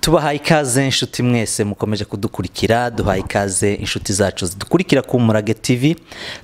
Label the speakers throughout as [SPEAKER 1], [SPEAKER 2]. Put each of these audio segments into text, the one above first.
[SPEAKER 1] tubahaye ikaze inshuti mwese mukomeje kudukurikira, duhaye ikaze inshuti zacu zidukurikira ku Murage TV,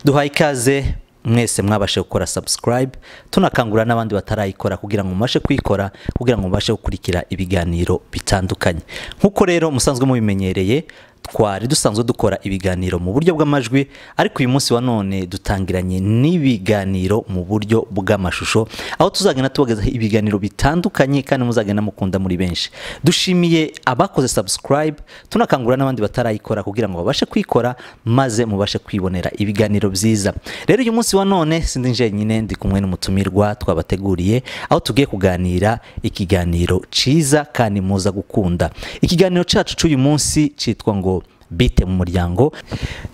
[SPEAKER 1] duhaye ikaze mwese mwabashe gukora subscribe, tunakangura n'abandi batarayikora kugira ngo mubashe kwikora, kugira ngo mubashe gukurikira ibiganiro bitandukanye. Nkuko rero musanzwe mubimenyereye, twari dusanzwe dukora ibiganiro mu buryo bw'amajwi, ariko uyu munsi wa none dutangiranye n'ibiganiro mu buryo bw'amashusho, aho tuzagenda tubageza ibiganiro bitandukanye kandi muzagenda mukunda muri benshi. Dushimiye abakoze subscribe, tunakangura n'abandi batarayikora kugira ngo babashe kwikora maze mubashe kwibonera ibiganiro byiza. Rero uyu munsi wa none sindi nje nyine, ndi kumwe n'umutumirwa twabateguriye, aho tugiye kuganira ikiganiro ciza kandi muza gukunda. Ikiganiro cyacu cy'uyu munsi cyitwa ngo bite mu muryango.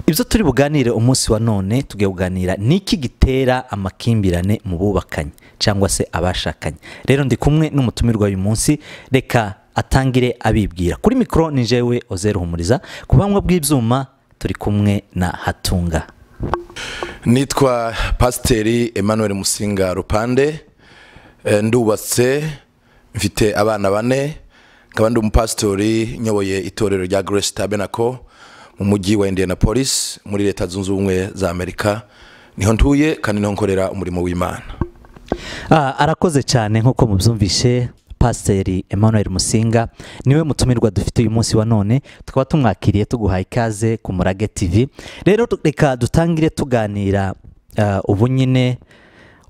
[SPEAKER 1] Ibyo turi buganire umunsi wa none, tugiye kuganira niki gitera amakimbirane mu bubakanye cyangwa se abashakanye. Rero ndi kumwe n'umutumirwa uyu munsi, reka atangire abibwira. Kuri mikro ni jewe Ozero Humuriza, ku buhanga bw'ibyuma turi kumwe na Hatunga.
[SPEAKER 2] Nitwa Pasiteri Emmanuel Rupande, ndubatse, mfite abana 4, nkaba ndi umupasitori nyoboye itorero rya Grace Tabernacle mu mujyi wa Indianapolis muri Leta Zunze Ubumwe za Amerika. Niho ntuye kandi niho nkorera umurimo w'Imana.
[SPEAKER 1] Arakoze cyane nkuko mubyumvishe, Pasiteri Emmanuel Musinga niwe mutumirwa dufite uyu munsi wa none, tukaba tumwakiriye tuguhaye ikaze ku Murage TV. Rero reka dutangire tuganira ubu nyine.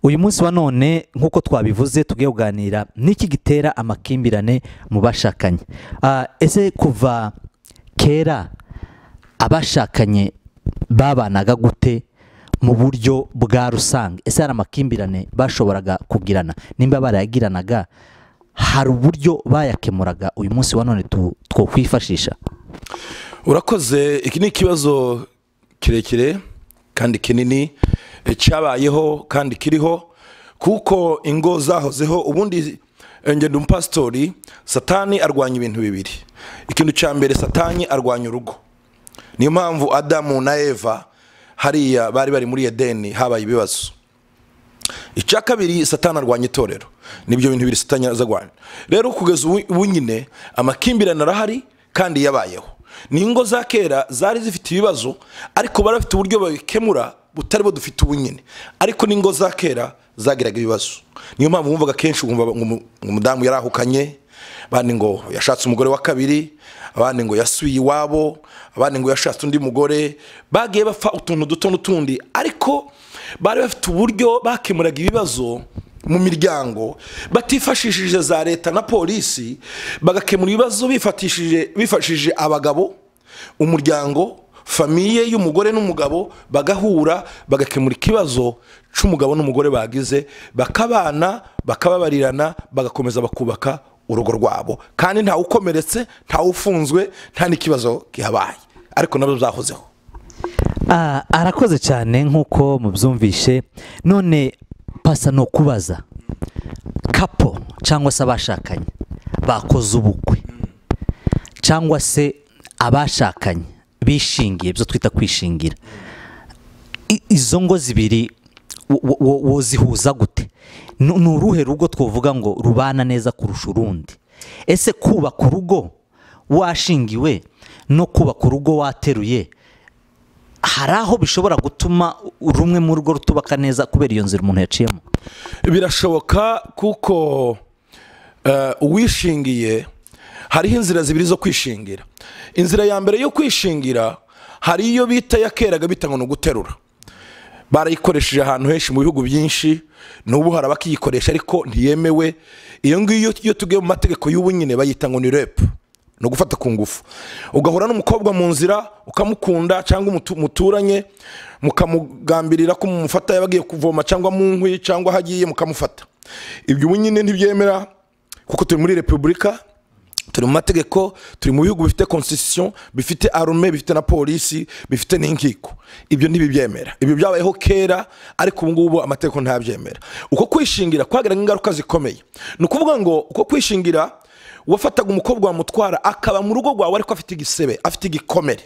[SPEAKER 1] Uyu munsi wa none nkuko twabivuze, tugiye kuganira niki gitera amakimbirane mu bashakanye. Ese kuva kera abashakanye babanaga gute mu buryo bwa rusange? Ese hari amakimbirane bashoboraga kugirana? Nimba barayagiranaga, hari uburyo bayakemuraga uyu munsi wa none twokwifashisha?
[SPEAKER 2] Urakoze. Iki ni ikibazo kirekire kandi kinini cyabayeho kandi kiriho, kuko ingo zahozeho. Ubundi ngende umupasitori, Satani arwanya ibintu bibiri. Ikintu cya mbere, Satani arwanya urugo. Niyo mpamvu Adamu na Eva hariya bari muri Edeni habaye ibibazo. Icya kabiri, Satani arwanya itorero. Nibyo bintu bibiri Satani azagwanya. Rero kugeza ubu nyine amakimbirane arahari kandi yabayeho. Ni ingo za kera zari zifite ibibazo, ariko barafite uburyo babikemura butari bo dufite ubu nyine. Ariko n'ingo za kera zagiraga ibibazo. Niyo mpamvu wumvaga kenshi umudamu yarahukanye, abandi ngo yashatse umugore wa kabiri, abandi ngo yasuye iwabo, abandi ngo yashatse undi mugore. Bagiye bapfa utuntu duto n'utundi, ariko bari bafite uburyo bakemuraga ibibazo mu miryango batifashishije za leta na polisi. Bagakemura ibibazo bifashishije abagabo, umuryango, famiye y'umugore n'umugabo, bagahura bagakemura ikibazo cy'umugabo n'umugore bagize, bakabana, bakababarirana, bagakomeza bakubaka urugo rwabo, kandi nta ukomeretse, nta ufunzwe, nta n'ikibazo gihabaye. Ariko nabyo byahozeho.
[SPEAKER 1] Arakoze cyane nkuko mubyumvishe. None pasa no kubaza, kapo cyangwa se abashakanye bakoze ubukwe, cyangwa se abashakanye bishingiye, byo twita kwishingira, izo ngo zibiri wozihuza gute? Ni uruhe rugo twovuga ngo rubana neza kurusha urundi? Ese kubaka urugo washingiwe no kubaka urugo wateruye, hari aho bishobora gutuma rumwe mu rugo rutubaka neza kubera iyo nzira umuntu yaciyemo?
[SPEAKER 2] Birashoboka, kuko uwishingiye hariho inzira zibiri zo kwishingira. Inzira ya mbere yo kwishingira hari iyo bita yakeraga bita ngo no guterura. Barayikoresheje ahantu henshi mu bihugu byinshi, n'ubu hari abakiyikoresha ariko ntiyemewe. Iyo ngiyo iyo tugiye mu mategeko y'ubu nyine bayita ngo ni rape, no gufata ku ngufu. Ugahura n'umukobwa mu nzira ukamukunda, cyangwa muturanye mukamugambirira ko mumufata yabagiye kuvoma cyangwa mu nkwi cyangwa hagiye mukamufata. Ibyo ubu nyine ntibyemera, kuko turi muri repubulika, turi mu mategeko, turi mu bihugu bifite constitution, bifite arme, bifite na polisi, bifite n'inkiko. Ibyo ntibibyemera. Ibyo byabayeho kera, ariko ubu ngubu amategeko ntabyemera. Uko kwishingira kwagiraga ingaruka zikomeye. Ni ukuvuga ngo uko kwishingira wafataga umukobwa wamutwara akaba mu rugo rwawe ariko afite igisebe, afite igikomere.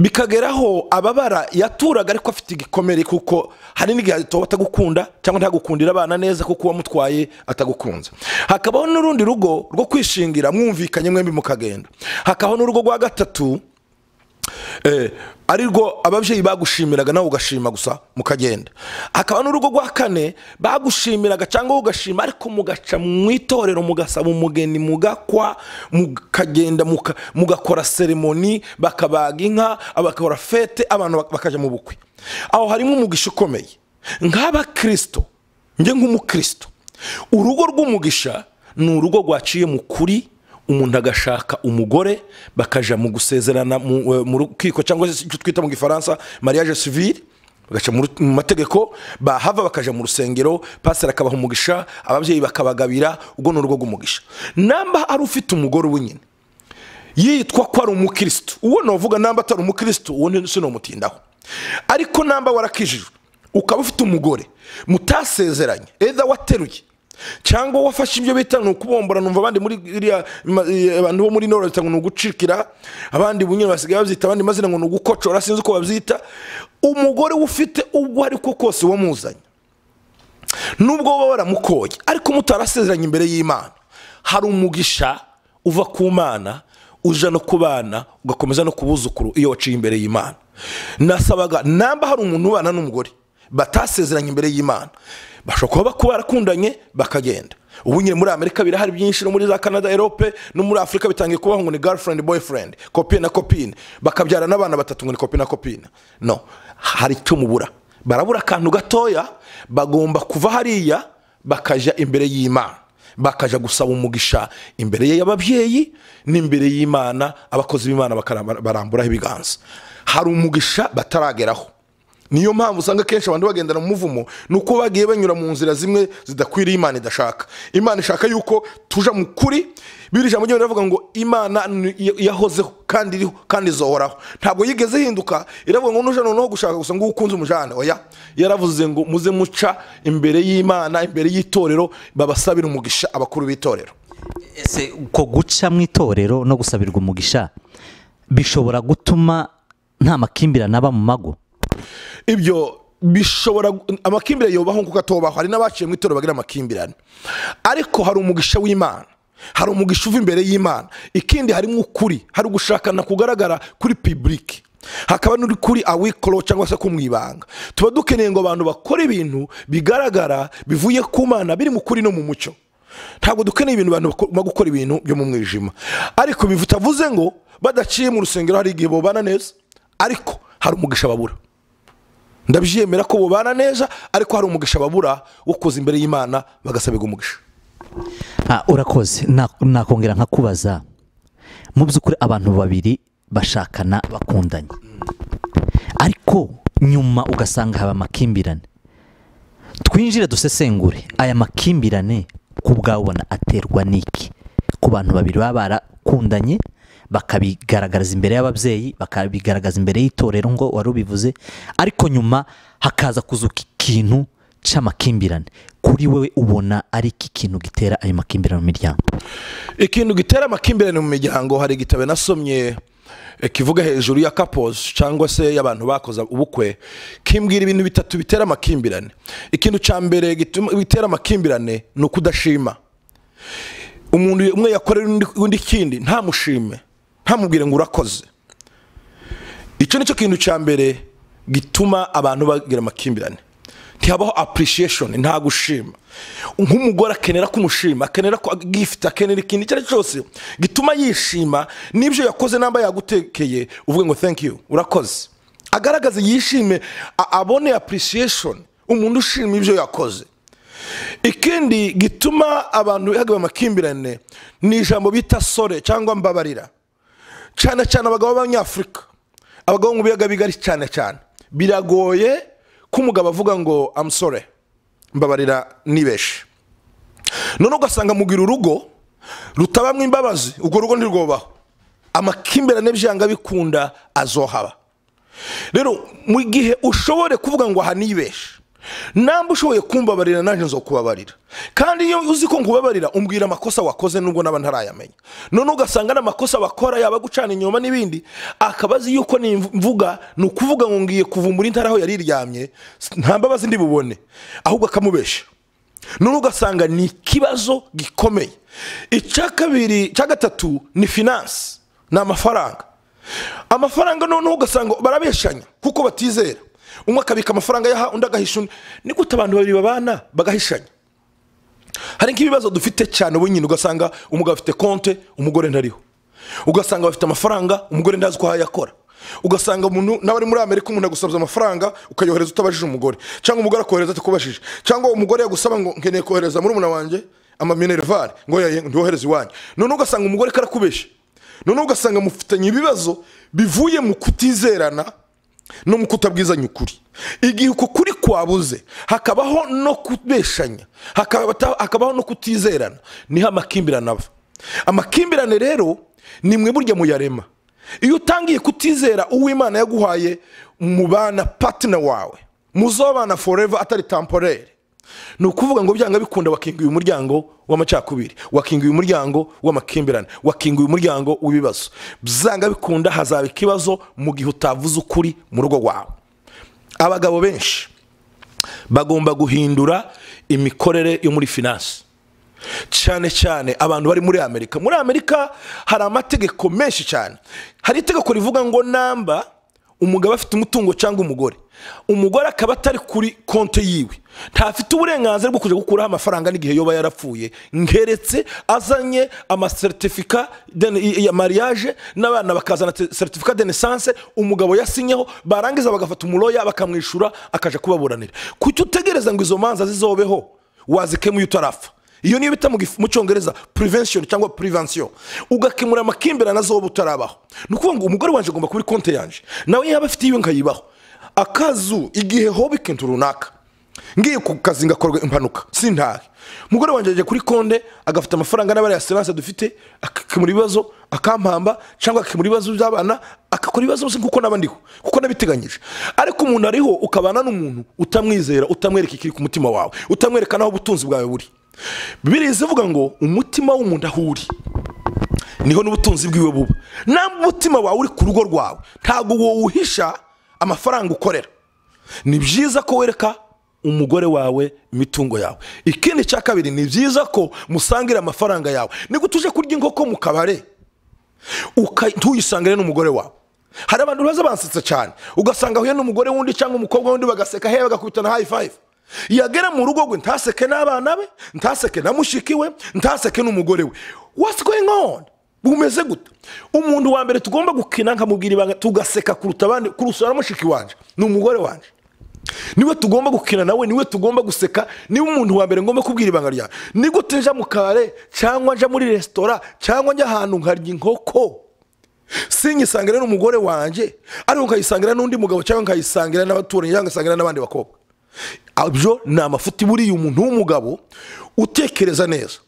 [SPEAKER 2] bikageraho ababara yaturaga ariko afite igikomere kuko hari n'igihe atagukunda cyangwa ntagukundira abana neza kuko wamutwaye atagukunze. Hakabaho n'urundi rugo rwo kwishingira mwumvikanye mwembi mukagenda. Hakabaho n'urugo rwa gatatu ari rwo ababyeyi bagushimiraga nawe ugashima gusa mukagenda. Hakaba n'urugo rwa kane bagushimiraga cyangwa ugashima ariko mugaca mu itorero mugasaba umugeni mugakwa mukagenda mugakora ceremony bakabaga inka abakora fete abantu bakaja mu bukwe. Aho harimo umugisha ukomeye nk'aba Kristo nge nk'umukristo. Urugo rw'umugisha ni urugo rwaciye mu kuri umuntu agashaka umugore bakaja mu gusezerana mu rukiko cyangwa se icyo twita mu gifaransa mariage civil bagaca mu mategeko bahava bakaja mu rusengero pastor akabaha umugisha ababyeyi bakabagabira ubwo n'urugo rw'umugisha. Namba ari ufite umugore wenyine yitwa ko ari umukristo uwo novuga namba atari umukristo uwo ntino mutindaho. Ariko namba warakijijwe ukaba ufite umugore mutasezeranye either wateruye cyangwa wafashe ibyo bita no kubombora numva abandi muri abantu bo muri Nord cyangwa no gucikira abandi bunyine basigaye babyita abandi mazina ngo no gukocora sinzi uko babyita. Umugore ufite ubwo ariko kose wamuzanye nubwo baba baramukoye ariko mutarasezeranye imbere y'Imana hari umugisha uva ku Mana uja no kubana ugakomeza no kubuzukuru iyo waciye imbere y'Imana. Nasabaga namba hari umuntu ubana n'umugore batasezeranye imbere y'Imana bashobora kuba barakundanye bakagenda. Ubu nyine muri Amerika birahari byinshi no muri za Canada Europe no muri Afrika bitangiye kubaho ngo ni girlfriend boyfriend copine na copine bakabyara n'abana batatu ngo ni copine na copine. No, hari cyo mubura barabura kantu gatoya bagomba kuva hariya bakaja imbere y'Imana bakaja gusaba umugisha imbere y'ababyeyi n'imbere y'Imana abakozi b'Imana baramburaho ibiganza. Hari umugisha batarageraho. Niyo mpamvu usanga kenshi abantu bagendana mu muvumo nuko bagiye banyura mu nzira zimwe zidakwiriye Imana idashaka. Imana ishaka yuko tuja mu kuri birije mu gihe baravuga ngo Imana yahozeho kandi iriho kandi izohoraho ntabwo yigeze hinduka. Iravuga ngo nuje noneho gushaka gusa ngo ukunze umujane oya yaravuze ngo muze muca imbere y'Imana imbere y'itorero babasabira umugisha abakuru b'itorero.
[SPEAKER 1] Ese uko guca mu itorero no gusabirwa umugisha bishobora gutuma nta makimbirane aba mu mago?
[SPEAKER 2] Ibyo bishobora amakimbirane yobaho kuko atobaho. Hari n'abaciye mu itorero bagira amakimbirane ariko hari umugisha w'Imana hari umugisha uva imbere y'Imana. Ikindi harimo ukuri hari gushakana kugaragara kuri public hakaba n'uri kuri awikoro cyangwa se kumwibanga. Tuba dukeneye ngo abantu bakora ibintu bigaragara bivuye ku Mana biri mu kuri no mu mucyo. Ntabwo dukeneye ibintu abantu bagukora ibintu byo mu mwijima ariko bivutavuze ngo badaciye mu rusengero hari igihe bobana neza ariko hari umugisha babura. Ndabyemera ko bobana neza ariko hari umugisha babura ukoze imbere y'Imana bagasabirwa umugisha.
[SPEAKER 1] Urakoze nakongera nkakubaza mu by'ukuri abantu babiri bashakana bakundanye ariko nyuma ugasanga haba amakimbirane. Twinjire dusesengure aya makimbirane ku bwabona aterwa n'iki ku bantu babiri baba barakundanye bakabigaragaza imbere y'ababyeyi bakabigaragaza imbere y'itorero ngo warubivuze ariko nyuma hakaza kuzuka ikintu c'amakimbirane. Kuri wewe ubona ari iki kintu gitera ayo makimbirane mu miryango?
[SPEAKER 2] Ikintu gitera amakimbirane mu miryango hari igitabo nasomye kivuga hejuru ya couples cyangwa se y'abantu bakoza ubukwe kimbwira ibintu bitatu bitera amakimbirane. Ikintu ca mbere gitera amakimbirane no kudashima. Umuntu umwe yakorera undi kindi nta mushime ntamubwire ngo urakoze. Icyo nicyo kintu ca mbere gituma abantu bagira amakimbirane. Ntihabaho appreciation nta gushima. Nk'umugore akenera kumushima akenera ko gift akenera ikindi cyari cyose gituma yishima nibyo yakoze namba yagutekeye uvuge ngo thank you urakoze agaragaza yishime abone appreciation umuntu ushima ibyo yakoze. Ikindi gituma abantu yaga amakimbirane ni ijambo bita sore cyangwa mbabarira. Cyane cyane abagabo b'Abanyafrika abagabo mu biyaga bigari cyane biragoye kumugabo avuga ngo I'm sorry mbabarira nibeshe. None ugasanga mugira urugo rutabamwe imbabazi ubwo rugo ntirwobaho amakimbirane byanga bikunda azohaba. Rero mu gihe ushobore kuvuga ngo aha nibeshe namba ushoboye kumbabarira naje nzo kubabarira kandi iyo uzi ko nkubabarira umbwira amakosa wakoze nubwo naba ntarayamenya none ugasanga n'amakosa bakora yaba gucana inyuma n'ibindi akabazi yuko nimvuga nukuvuga ngo ngiye kuvumbura intara aho yari iryamye nta mbabazi ndi bubone ahubwo akamubesha none ugasanga ni kibazo gikomeye. Icakabiri cyagatatu ni finance na amafaranga none ugasanga barabeshanya kuko batizera umwe akabika amafaranga yaha undi agahisha ni gute abantu babiri babana bagahishanya. Hari nk'ibibazo dufite cyane bunyine ugasanga umugabo afite konte umugore ntariho ugasanga bafite amafaranga umugore ndazi ko hayakora ugasanga umuntu n'abari muri Amerika umuntu agusabye amafaranga ukayohereza utabajije umugore cyangwa umugore akohereza atakubashije cyangwa umugore yagusaba ngo nkeneye kohereza muri umuna wanje amaminerval ngo ndohereze iwanyu none ugasanga umugore karakubesha none ugasanga mufitanye ibibazo bivuye mu kutizerana no mu kutabwizanya ukuri. Igihe uko kuri kwabuze hakabaho no kubeshanya hakabaho no kutizerana niho amakimbirane ava. Amakimbirane rero nimwe burya mu yarema iyo utangiye kutizera uw'Imana yaguhaye mu bana partner wawe muzobana forever atari temporary nukuvuga ngo byanga bikunda wakinguye umuryango w'amacakubiri wakinguye umuryango w'amakimbirane wakinguye umuryango w'ibibazo byanga bikunda hazaba ikibazo mu gihe utavuze ukuri mu rugo rwawe. Abagabo benshi bagomba guhindura imikorere yo muri finance cyane abantu bari muri Amerika. Muri Amerika hari amategeko menshi cyane. Hari itegeko rivuga ngo namba umugabo afite umutungo cyangwa umugore akaba atari kuri konte yiwe ntafite uburenganzira bwo kuja gukuraho amafaranga n'igihe yoba yarapfuye ngeretse azanye amasertifika ya mariage n'abana bakazana certificat de naissance umugabo yasinyeho barangiza bagafata umuloya bakamwishura akaja kubaburanira. Kuki utegereza ngo izo manza zizobeho wazikemuye utarafa? Iyo niyo bita mu cyongereza prevention cyangwa prevention ugakemura amakimbirane azoba utarabaho. Nukuvuga ngo umugore wanje agomba kuri konte yanje nawe yaba afite iyo nkayibaho akazu igihe hobe ikintu runaka ngiye ku kazi ngakorwa impanuka sintahe umugore wanje aje kuri konde agafata amafaranga n'abari assurance dufite akemura ibibazo akampamba cyangwa akemura ibibazo by'abana akakora ibibazo kuko nabandiho kuko nabiteganyije. Ariko umuntu ariho ukabana n'umuntu utamwizera utamwereka ikiri ku mutima wawe utamwereka naho ubutunzi bwawe buri. Bibiliya ivuga ngo umutima w'umuntu ahuri niho n'ubutunzi bwiwe buba. Namba umutima wawe uri ku rugo rwawe ntago wowe uhisha amafaranga ukorera. Ni byiza ko wereka umugore wawe imitungo yawe. Ikindi cya kabiri ni byiza ko musangira amafaranga yawe. Ni gutuje kurya inkoko mu kabare tuyisangire n'umugore wawe. Hari abantu baza bansitse cyane ugasanga huye n'umugore wundi cyangwa umukobwa wundi bagaseka he bagakubitana high five. Yagera mu rugo gwe ntaseke n'abana be ntaseke na mushikiwe ntaseke n'umugore we. What's going on? Bumeze gute? Umuntu wa mbere tugomba gukina nkamubwira ibanga tugaseka kuruta abandi kurusha mushiki wanje ni umugore wanje. Niwe tugomba gukina nawe niwe tugomba guseka niwe umuntu wa mbere ngomba kubwira ibanga rya. Ni gute nja mu kare cyangwa nja muri restaurant cyangwa njya ahantu nkarya inkoko sinyisangira n'umugore wanje ariko nkayisangira n'undi mugabo cyangwa nkayisangira n'abaturanyi cyangwa nkayisangira n'abandi bakobwa. Abyo ni amafuti buriya umuntu w'umugabo utekereza neza.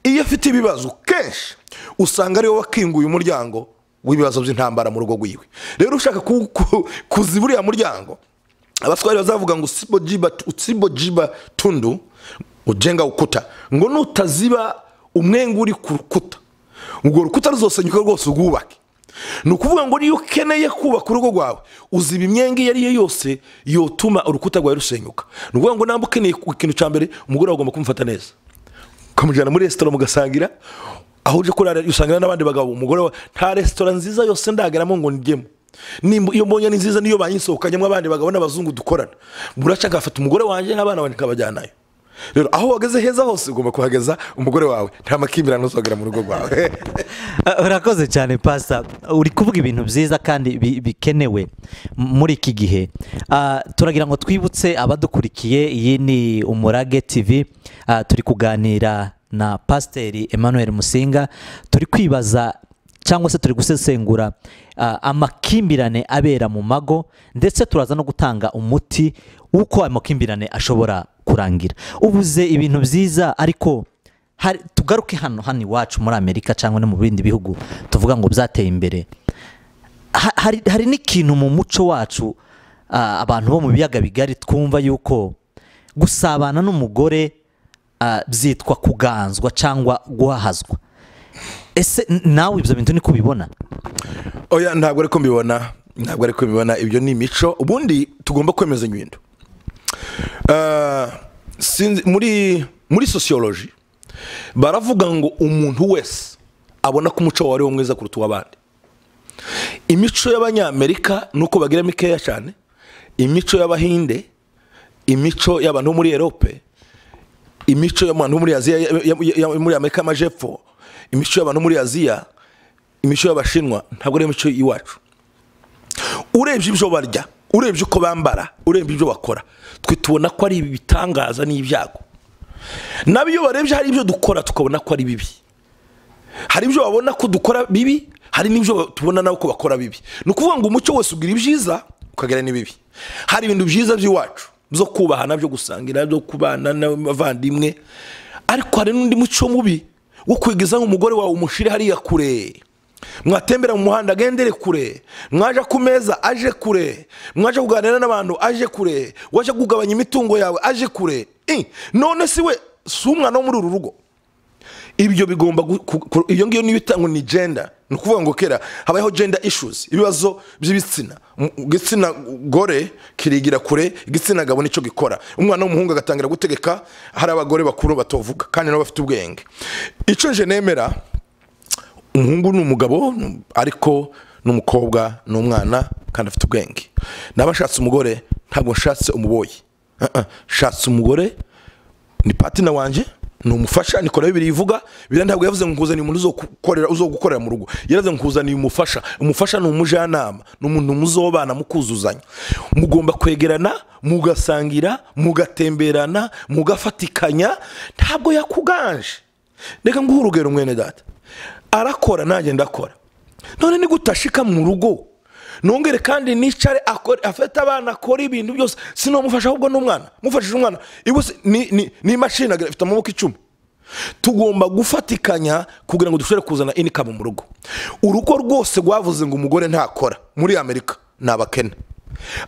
[SPEAKER 2] Iyo afite ibibazo kenshi usanga ariwe wakinguye umuryango w'ibibazo by'intambara mu rugo rwiwe. Rero ushaka kuziburiya muryango abaswari bazavuga ngo usibojiba tundu ujenga ukuta ngo nutaziba umwengu uri ku rukuta ngo rukuta ruzosenyuka rwose ugubake. Nukuvuga ngo niyo ukeneye kubaka urugo rwawe uziba imyengi yari yose yotuma urukuta rwawe rusenyuka. Nukuvuga ngo namba ukeneye ikintu cya mbere umugore agomba kumufata neza ukamujyana muri restaurant mugasangira aho uje kurara usangira n'abandi bagabo. Umugore nta restaurant nziza yose ndageramo ngo nigemo iyo mbonye ni nziza niyo banyisohokanyemo abandi bagabo n'abazungu dukorana buraca gafata umugore wanje n'abana bandi kabajyanayo. Rero aho wageze heza hose ugomba kuhageza umugore wawe nta makimbirane uzogera mu rugo rwawe.
[SPEAKER 1] Urakoze cyane pastor uri kuvuga ibintu byiza kandi bikenewe muri iki gihe. Turagira ngo twibutse abadukurikiye iyi ni Umurage TV turi kuganira na Pastor Emmanuel Musinga turi kwibaza cyangwa se turi gusesengura amakimbirane abera mu mago ndetse turaza no gutanga umuti uko amakimbirane ashobora kurangira. Ubuze ibintu byiza ariko tugaruke hano iwacu muri Amerika cyangwa no mu bindi bihugu tuvuga ngo byateye imbere. Hari n'ikintu mu muco wacu abantu bo mu biyaga bigari twumva yuko gusabana n'umugore byitwa kuganzwa cyangwa guhahazwa. Ese nawe ibyo bintu niko ubibona?
[SPEAKER 2] Oya, ntabwo ariko mbibona, ibyo ni imico ubundi tugomba kwemeza ibintu. Muri sociology baravuga ngo umuntu wese abona ko umuco wari mwiza kuruta uw'abandi. Imico y'Abanyamerika nuko bagira mikeya cyane, imico y'Abahinde, imico y'abantu muri Europe, imico y'abantu muri Aziya, muri Amerika y'Amajepfo, imico y'abantu muri Aziya, imico y'Abashinwa ntabwo ari imico iwacu. Urebye ibyo barya, urebye uko bambara, urebye ibyo bakora, twe tubona ko ari ibitangaza n'ibyago. Nabyo barebye hari ibyo dukora tukabona ko ari bibi. Hari ibyo babona ko dukora bibi, hari n'ibyo tubona nawe ko bakora bibi. Nukuvuga ngo umuco wese ugira ibyiza ukagera n'ibibi. Hari ibintu byiza by'iwacu byo kubahana, byo gusangira, byo kubana n'abavandimwe, ariko hari n'undi muco mubi wo kwigiza nk'umugore wawe umushire hariya kure. Mwatembera mu muhanda agendere kure, mwaje ku meza aje kure, mwaje kuganira n'abantu aje kure, waje kugabanya imitungo yawe aje kure. None si we si umwana wo muri uru rugo. Ibyo bigomba iyo ngiyo niyo bitangwa ni gender. Nukuvuga ngo kera habayeho gender issues, ibibazo by'ibitsina. Igitsina gore kirigira kure, igitsina gabo nico gikora. Umwana w'umuhungu agatangira gutegeka, hari abagore bakuru batovuga kandi nabo bafite ubwenge. Ico nje nemera, umuhungu n'umugabo ariko n'umukobwa n'umwana kandi afite ubwenge. Nabashatse umugore ntabwo nshatse umuboyi. Shatse umugore ni partner wanje, numufasha. Nikora bibiri ivuga bira ntabwo yavuze ngo nkuzaniye umuntu uzogukorera mu rugo, yaraze nkuzaniye umufasha. Umufasha ni umujanama, n'umuntu muzobana mukuzuzanya, mugomba kwegerana, mugasangira, mugatemberana, mugafatikanya, ntabwo yakuganje. Reka nguhe urugero mwene data, arakora nanjye ndakora, none ni gutashika mu rugo nongere kandi nicare afite abana akora ibintu byose, sinomufasha ahubwo n'umwana. Mufashije umwana ibose ni machine ifite amaboko 10. Tugomba gufatikanya kugira ngo dushobore kuzana income mu rugo. Urugo rwose rwavuze ngo umugore ntakora muri Amerika nabakene,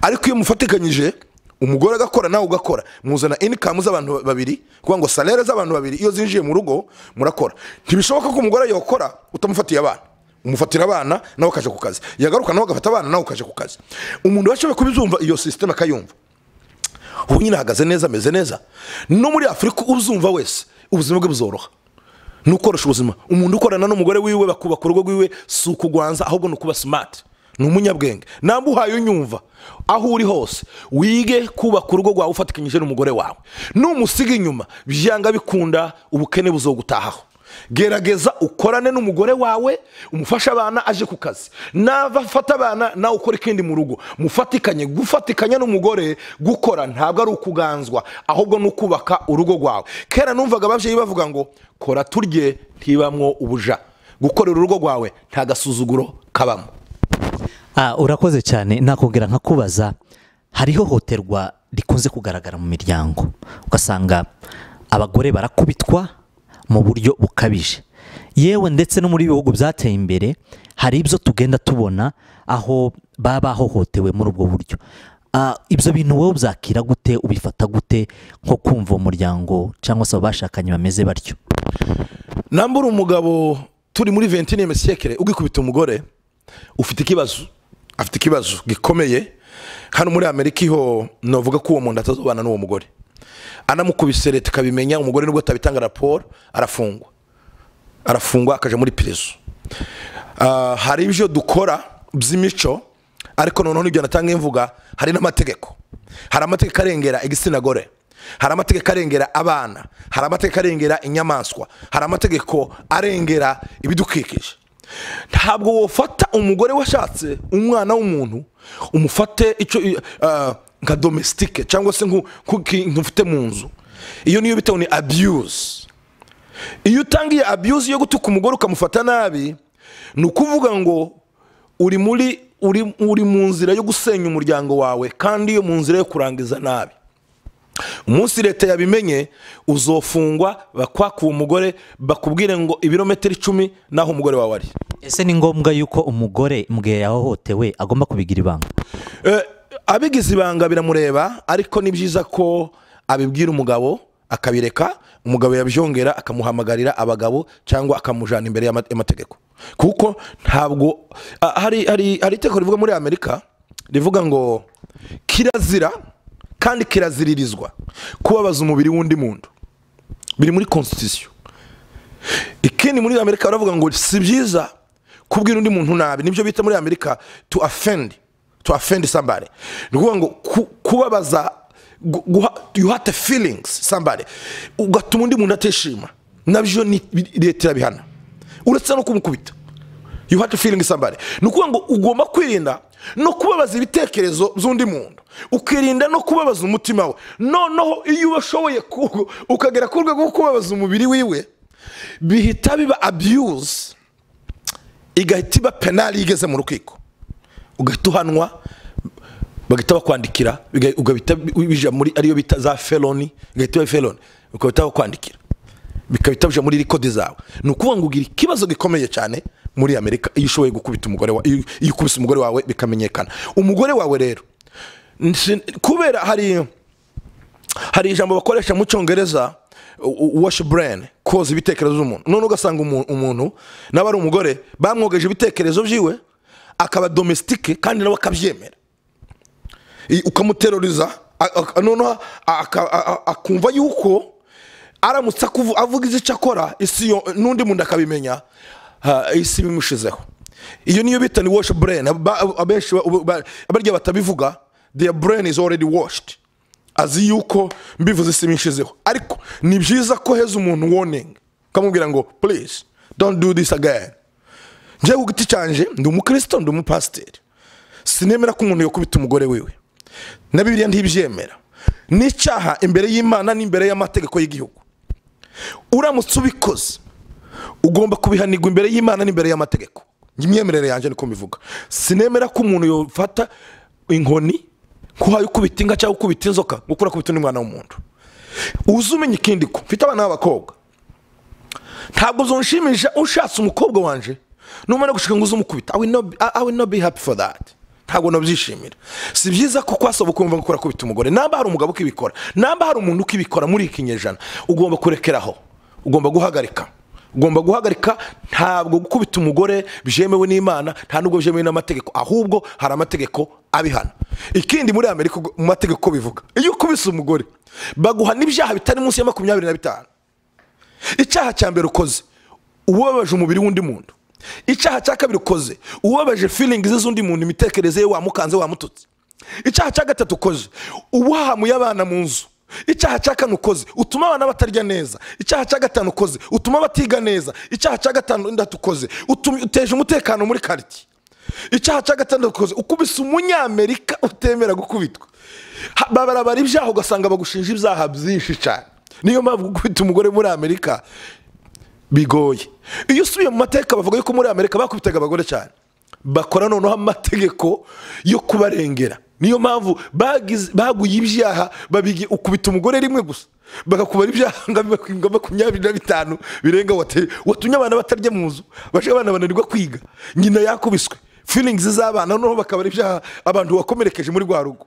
[SPEAKER 2] ariko iyo mufatikanyije umugore agakora nawe ugakora, muzana income z'abantu babiri, kugira ngo salaire z'abantu babiri iyo zinjiye mu rugo murakora. Ntibishoboka ko umugore yokora utamufatiye abana. Umufatira abana nawe kaje ku kazi, yagaruka nawe agafata abana nawe kaje ku kazi. Umuntu washobe kubizumva iyo system akayumva, ubu nyine hagaze neza, ameze neza. No muri Afrika uzumva wese ubuzima bwe buzoroha, nukorosha ubuzima. Umuntu ukorana n'umugore wiwe bakubaka urugo rwiwe si ukugwanza, ahubwo nukuba smart, n'umunyabwenge. Nambuhaye unyumva aho uri hose, wige kubaka urugo rwawe ufatikanyije n'umugore wawe. Numusiga inyuma byanga bikunda, ubukene buzogutahaho. Gerageza ukorane n'umugore wawe, umufasha abana aje ku kazi, nava fata abana nawe ukora ikindi mu rugo, mufatikanye. Gufatikanya n'umugore gukora ntabwo ari ukuganzwa, ahubwo n'ukubaka urugo rwawe. Kera numvaga abavyeyi bavuga ngo kora turye ntibamwo ubuja, gukorera urugo rwawe nta gasuzuguro kabamo.
[SPEAKER 1] Urakoze cyane. Nakongera nkakubaza, hariho hoterwa rikunze kugaragara mu miryango, ugasanga abagore barakubitwa mu buryo bukabije, yewe ndetse no muri bihugu byateye imbere hari ibyo tugenda tubona aho baba hohotewe muri ubwo buryo. Ibyo bintu wowe byakira gute, ubifata gute nko kumva umuryango cyangwa se abashakanye bameze batyo?
[SPEAKER 2] Nambura umugabo turi muri 21e siècle ugikubita umugore ufite ikibazo, afite ikibazo gikomeye. Hano muri Amerika ho novuga ko uwo muntu atazobana n'uwo mugore, anamukubise leta kabimenya, umugore nubwo atabitanga raporo arafungwa akaje muri prison. Hari ibyo dukora by'imico, ariko noneho n'ibyo natanga imvuga, hari n'amategeko. Hari amategeko arengera igitsina gore, hari amategeko arengera abana, hari amategeko arengera inyamaswa, hari amategeko arengera ibidukikije. Ntabwo wofata umugore washatse umwana w'umuntu umufate icyo nka domestique cyangwa se nkufite mu nzu. Iyo niyo bitaho ni abuse. Iyo utangiye abuse yo gutuka umugore ukamufata nabi, nukuvuga ngo uri mu nzira yo gusenya umuryango wawe, kandi iyo mu nzira yo kurangiza nabi. Umunsi leta yabimenye uzofungwa, bakwakuwa umugore bakubwire ngo ibirometero 10 naho umugore wawe ari.
[SPEAKER 1] Ese ni ngombwa yuko umugore mbwe yahohotewe agomba kubigira ibanga?
[SPEAKER 2] Abigize ibanga biramureba, ariko ni byiza ko abibwira umugabo akabireka, umugabo yabyongera akamuhamagarira abagabo cyangwa akamujana imbere y'amategeko. Kuko ntabwo hari iteko rivuga muri Amerika rivuga ngo kirazira kandi kiraziririzwa kubabaza umubiri w'undi muntu, biri muri constitution. Ikindi muri Amerika baravuga ngo si byiza kubwira undi muntu nabi, nibyo bita muri Amerika to offend somebody. Nukuvuga ngo kubabaza, you hurt feelings somebody, ugatuma undi muntu ateshima, nabyo ni leta irabihana, uretse no kumukubita. You hurt feelings somebody, nukuvuga ngo ugomba kwirinda no kubabaza ibitekerezo by'undi muntu, ukirinda no kubabaza umutima we. Noneho iyo ubashoboye ukagera ku rwego rwo kubabaza umubiri wiwe, bihita biba abuse, igahita iba penali igeze mu rukiko, ugahita uhanwa, bagahita bakwandikira, ugahita bija muri ariyo bita za felony, ugahita iba felony, ugahita bakwandikira, bikabita bija muri record zawe. Nukuvuga ngo ugira ikibazo gikomeye cyane muri Amerika iyo ushoboye gukubita umugore wawe, iyo ukubise umugore wawe bikamenyekana. Umugore wawe rero kubera hari ijambo bakoresha mu Cyongereza, wash brain, koza ibitekerezo by'umuntu. None ugasanga umuntu n'abari umugore bamwogeje ibitekerezo byiwe, akaba domestique kandi nawe akabyemera, ukamuteroriza, none akumva yuko aramutse avuga izi cyakora isi n'undi muntu akabimenya, isi bimushizeho. Iyo niyo bita ni wash brain. Abenshi abarya batabivuga, their brain is already washed, azi yuko mbivuze isi bimushizeho. Ariko ni byiza ko heza umuntu warning, kamubwira ngo please don't do this again. Nje gugiti cyanje ndi umukristo, ndi umupasiteri, sinemera ko umuntu yakubita umugore wiwe, na Bibiliya ntibyemera. Ni cyaha imbere y'Imana n'imbere y'amategeko y'igihugu. Uramutse ubikoze ugomba kubihanirwa imbere y'Imana n'imbere y'amategeko. Imyemerere yanje niko mbivuga. Sinemera ko umuntu yofata inkoni kuhaye ukubita inga cyangwa ukubita inzoka, gukora kubita n'umwana w'umuntu. Uzumenye ikindi ko mfite abana b'abakobwa, ntabwo uzonshimisha ushatse umukobwa wanje numara gushika ngo uzumukubita. I will not be happy for that. Ntabwo nabyishimira. Si byiza ko kwasaba kumva gukora kubita umugore. Namba hari umugabo ukibikora, namba hari umuntu ukibikora muri ikinyejana, ugomba kurekeraho, ugomba guhagarika. Ntabwo gukubita umugore byemewe n'Imana, nta nubwo byemewe n'amategeko, ahubwo hari amategeko abihana. Ikindi muri Amerika mu mategeko bivuga, iyo ukubise umugore baguhana ibyaha bitari munsi ya 25. Icyaha cya mbere ukoze ubabaje umubiri w'undi muntu, icyaha cya kabiri ukoze ubabaje feelings z'undi muntu, imitekerereze ye wamukanze wamututse, icyaha cya gatatu ukoze uwahamuye abana mu nzu, icyaha cya kane ukoze utuma abana batarya neza, icyaha cya gatanu ukoze utuma batiga neza, icyaha cya gatanu ndatu ukoze uteje umutekano muri quartier, icyaha cya gatandatu ukoze ukubise umunyamerika utemera gukubitwa. Babarabara ibyaha ugasanga bagushinja ibyaha byinshi cyane. Niyo mpamvu gukubita umugore muri Amerika bigoye. Iyo usubiye mu mateka bavuga yuko muri Amerika bakubitaga abagore cyane, bakora noneho amategeko yo kubarengera. Niyo mpamvu baguye ibyaha babigi ukubita umugore rimwe gusa, bagakubara ibyaha nga 25 birenga watumye abana batarya mu nzu, bashe abana bananirwa kwiga, nyina yakubiswe, feelings z'abana noneho bakabara ibyaha abantu wakomerekeje muri rwa rugo.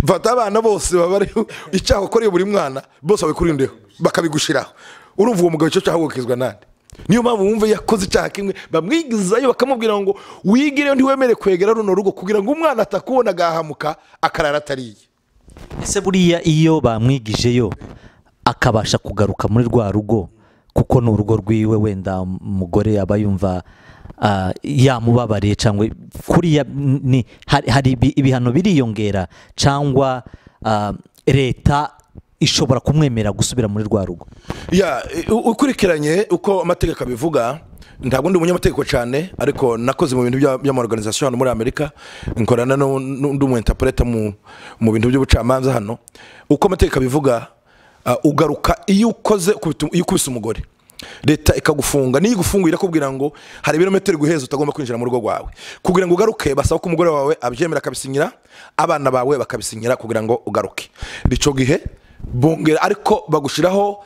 [SPEAKER 2] Bata abana bose babari icyaha ukoreye buri mwana bose babikurindeho bakabigushiraho. Urumva uwo mugabo cyo cyahugukizwa nande? Niyo mpamvu wumve yakoze icyaha kimwe bamwigizayo bakamubwira ngo wigire ntiwemere kwegera runo rugo kugira ngo umwana atakubona gahamuka akarara atariye.
[SPEAKER 1] Ese buriya iyo bamwigijeyo akabasha kugaruka muri rwa rugo, kuko ni urugo rwiwe, wenda umugore aba yumva yamubabariye cyangwa kuriya hari ibihano biriyongera cyangwa leta ishobora kumwemera gusubira muri rwa rugo?
[SPEAKER 2] Ukurikiranye uko amategeko abivuga, ntabwo ndi umunyamategeko cyane, ariko nakoze mu bintu by'amaorganisation muri Amerika, nkorana n'undi mu interpreter mu bintu by'ubucamanza hano. Uko amategeko abivuga, ugaruka iyo ukubise umugore, leta ikagufunga. Niyo igufunguye irakubwira ngo hari ibirometero guheza utagomba kwinjira mu rugo rwawe. Kugira ngo ugaruke basaba ko umugore wawe abyemera akabisinyira, abana bawe bakabisinyira kugira ngo ugaruke. Rico gihe bongera ariko bagushiraho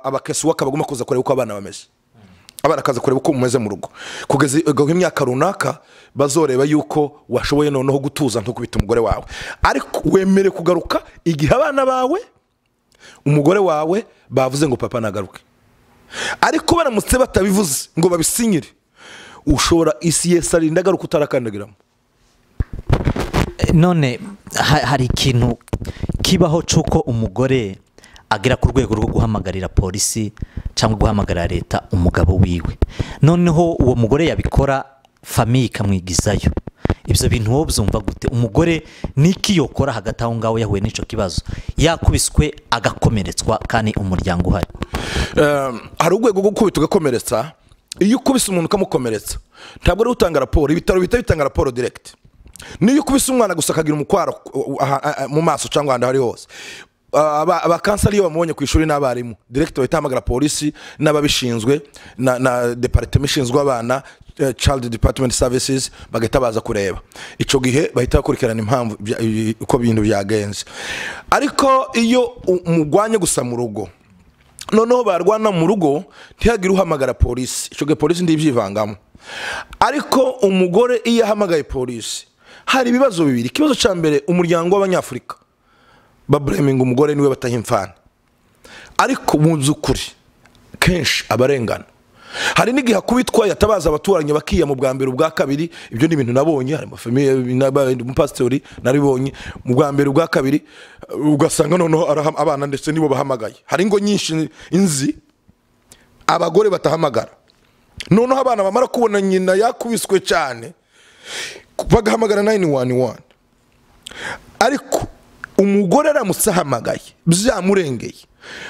[SPEAKER 2] abakesi waka bagomba kuza kureba uko abana bameze. abana akaza kureba uko mumeze mu rugo kugeza imyaka runaka bazoreba yuko washoboye noneho gutuza nto kubita umugore wawe ariko wemere kugaruka igihe abana bawe umugore wawe bavuze ngo papa nagaruke ariko baramutse batabivuze ngo babisinyire ushobora isi yese ari ndagaruka utarakandagiramo.
[SPEAKER 1] None hari ikintu kibaho cuko umugore agera ku rwego rwo guhamagarira polisi cyangwa guhamagarira leta umugabo wiwe, noneho uwo mugore yabikora famiye ikamwigizayo. Ibyo bintu wowe byumva gute? Umugore niki yokora hagati aho ngaho yahuye n'ico kibazo, yakubiswe agakomeretswa kandi umuryango uhari?
[SPEAKER 2] Hari urwego rwo gukubita ugakomeretsa. Iyo ukubise umuntu ukamukomeretsa ntabwo ari utanga raporo, ibitaro bitanga raporo direct. Niyo ukubise umwana gusa akagira umukwaro mu maso cyangwa ahandi hari hose, abakansari iyo bamubonye ku ishuri n'abarimu director itamagara polisi n'ababishinzwe na department ishinzwe abana, child department services, bagahita baza kureba ico gihe bahita bakurikirana impamvu uko bintu byagenze. Ariko iyo umugwanye gusa mu rugo noneho barwana mu rugo ntihagira uhamagara polisi, ico gihe polisi ndibyivangamo. Ariko umugore iyo ahamagaye polisi hari ibibazo bibiri. Ikibazo cya mbere, umuryango w'abanyafurika babreminga umugore niwe batahimfana, ariko mu by'ukuri kenshi abarengana. Hari n'igihe akubitwa yatabaza abaturanyi bakiya mu bwa mbere ubwa kabiri. Ibyo ni ibintu nabonye, hari amafamiye n'umupastori naribonye mu bwa mbere ubwa kabiri, ugasanga noneho abana ndetse nibo bahamagaye. Hari ingo nyinshi inzi abagore batahamagara, noneho abana bamara kubona nyina yakubiswe cyane bagahamagara 911. Ariko umugore aramusahamagaye byamurengeye,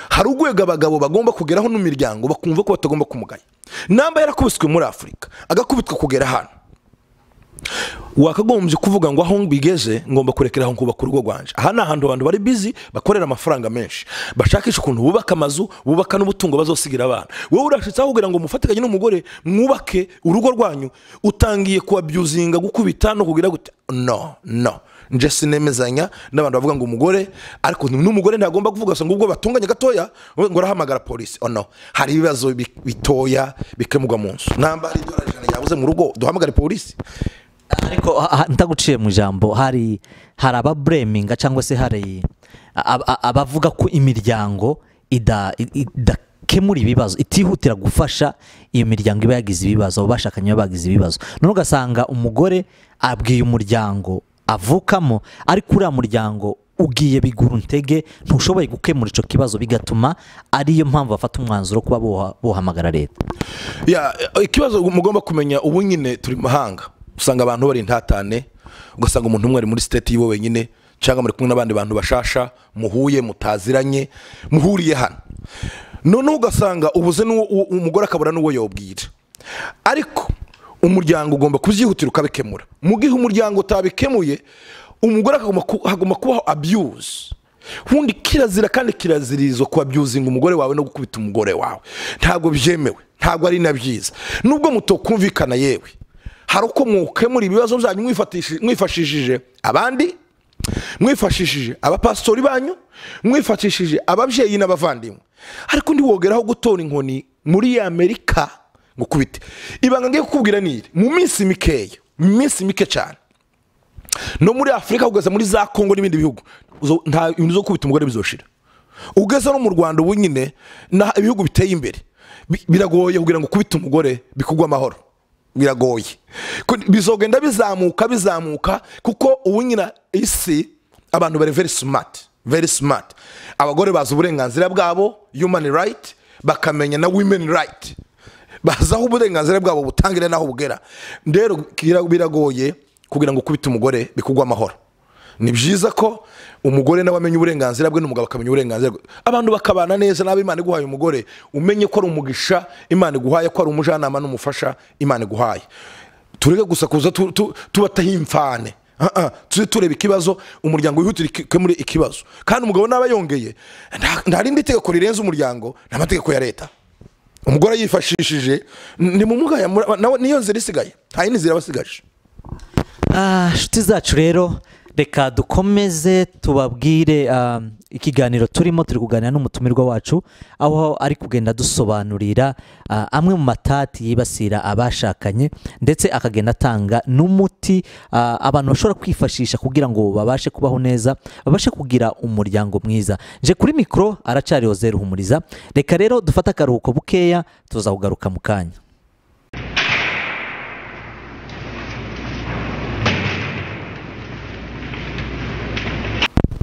[SPEAKER 2] hari urwego abagabo bagomba kugeraho n'umuryango bakumva ko batagomba kumugaya. Namba yarakubiswe muri Afrika agakubitwa kugera hano, wakagombye kuvuga ngo aho bigeze ngomba kurekera aho kubaka urugo rwanje. Aha ni ahantu abantu bari busy bakorera amafaranga menshi, bashakisha ukuntu bubaka amazu, bubaka n'ubutungo bazosigira abana. Wowe urashitse kugira ngo mufatikanye n'umugore mwubake urugo rwanyu, utangiye kuabusinga gukubita no kugira gute? No, nje sinemezanya n'abantu bavuga ngo umugore, ariko n'umugore ntagomba kuvuga ngo ubwo batunganye gatoya ngo rahamagara polisi. No, hari ibibazo bitoya bikemugwa mu nzu. Namba ari dorajana yabuze mu rugo duhamagara polisi.
[SPEAKER 1] Ariko ntaguciye mu jambo, hari ababreminga cyangwa se hari abavuga ko imiryango idakemura ibibazo, itihutira gufasha iyo miryango iba yagize ibibazo, abo bashakanye bagize ibibazo. None ugasanga umugore abwiye umuryango avukamo, ariko uriya muryango ugiye bigura ntege, ntushoboye gukemura ico kibazo, bigatuma ariyo mpamvu bafata umwanzuro kuba bohamagara leta.
[SPEAKER 2] Ikibazo mugomba kumenya, ubu nyine turi mahanga, usanga abantu bari ntatane, ugasanga umuntu umwe ari muri state yiwe wenyine cyangwa muri kumwe n'abandi bantu bashasha muhuye mutaziranye muhuriye hano, none ugasanga ubuze umugore akabura n'uwo yobwira. Ariko umuryango ugomba kubyihutira ukabikemura. Mu gihe umuryango utabikemuye, umugore hagomba kubaho abuse. Hundi kirazira kandi kirazirizo ku abusinga umugore wawe no gukubita umugore wawe, ntabwo byemewe, ntabwo ari nabyiza. Nubwo mutokumvikana yewe, hari uko mwukemura ibibazo byanyu mwifashishije abandi, mwifashishije abapastori banyu, mwifashishije ababyeyi n'abavandimwe. Ariko ndi wogeraho gutora inkoni muri Amerika ngo kubite. Ibanga ngiye kukubwira nire, mu minsi mike cyane no muri Afrika, ugeze muri za Kongo n'ibindi bihugu, nta ibintu zo kubita umugore bizoshira. Ugeze no mu Rwanda ubu nyine na ibihugu biteye imbere, biragoye kugira ngo kubita umugore bikugwa amahoro, biragoye. Bizogenda bizamuka kuko ubu nyina isi abantu bari very smart. Abagore bazi uburenganzira bwabo, human right, bakamenya na women right, bazaho uburenganzira bwabo butangire naho bugera. Ndero biragoye kugira ngo kubita umugore bikugwa amahoro. Ni byiza ko umugore nawe amenya uburenganzira bwe n'umugabo akamenya uburenganzira bwe, abantu bakabana neza. Nabi Imana iguhaye umugore, umenye ko ari umugisha Imana iguhaye, ko ari umujanama n'umufasha Imana iguhaye. Tureke gusa kuza tubatahimfane, tuze tureba ikibazo, umuryango wihutira muri ikibazo. Kandi umugabo naba yongeye, nta rindi tegeko rirenze umuryango, nta mategeko ya leta. Umugore yifashishije ni mu mugaya niyo nzira isigaye, nta yindi nzira basigaje.
[SPEAKER 1] Shuti zacu rero reka dukomeze tubabwire ikiganiro turimo turi kuganira n'umutumirwa wacu aho ari kugenda dusobanurira amwe mu matati yibasira abashakanye ndetse akagenda atanga n'umuti abantu bashobora kwifashisha kugira ngo babashe kubaho neza babashe kugira umuryango mwiza. Je kuri mikro aracari Oze Ruhumuriza, reka rero dufate akaruhuko bukeya tuza kugaruka mu kanya.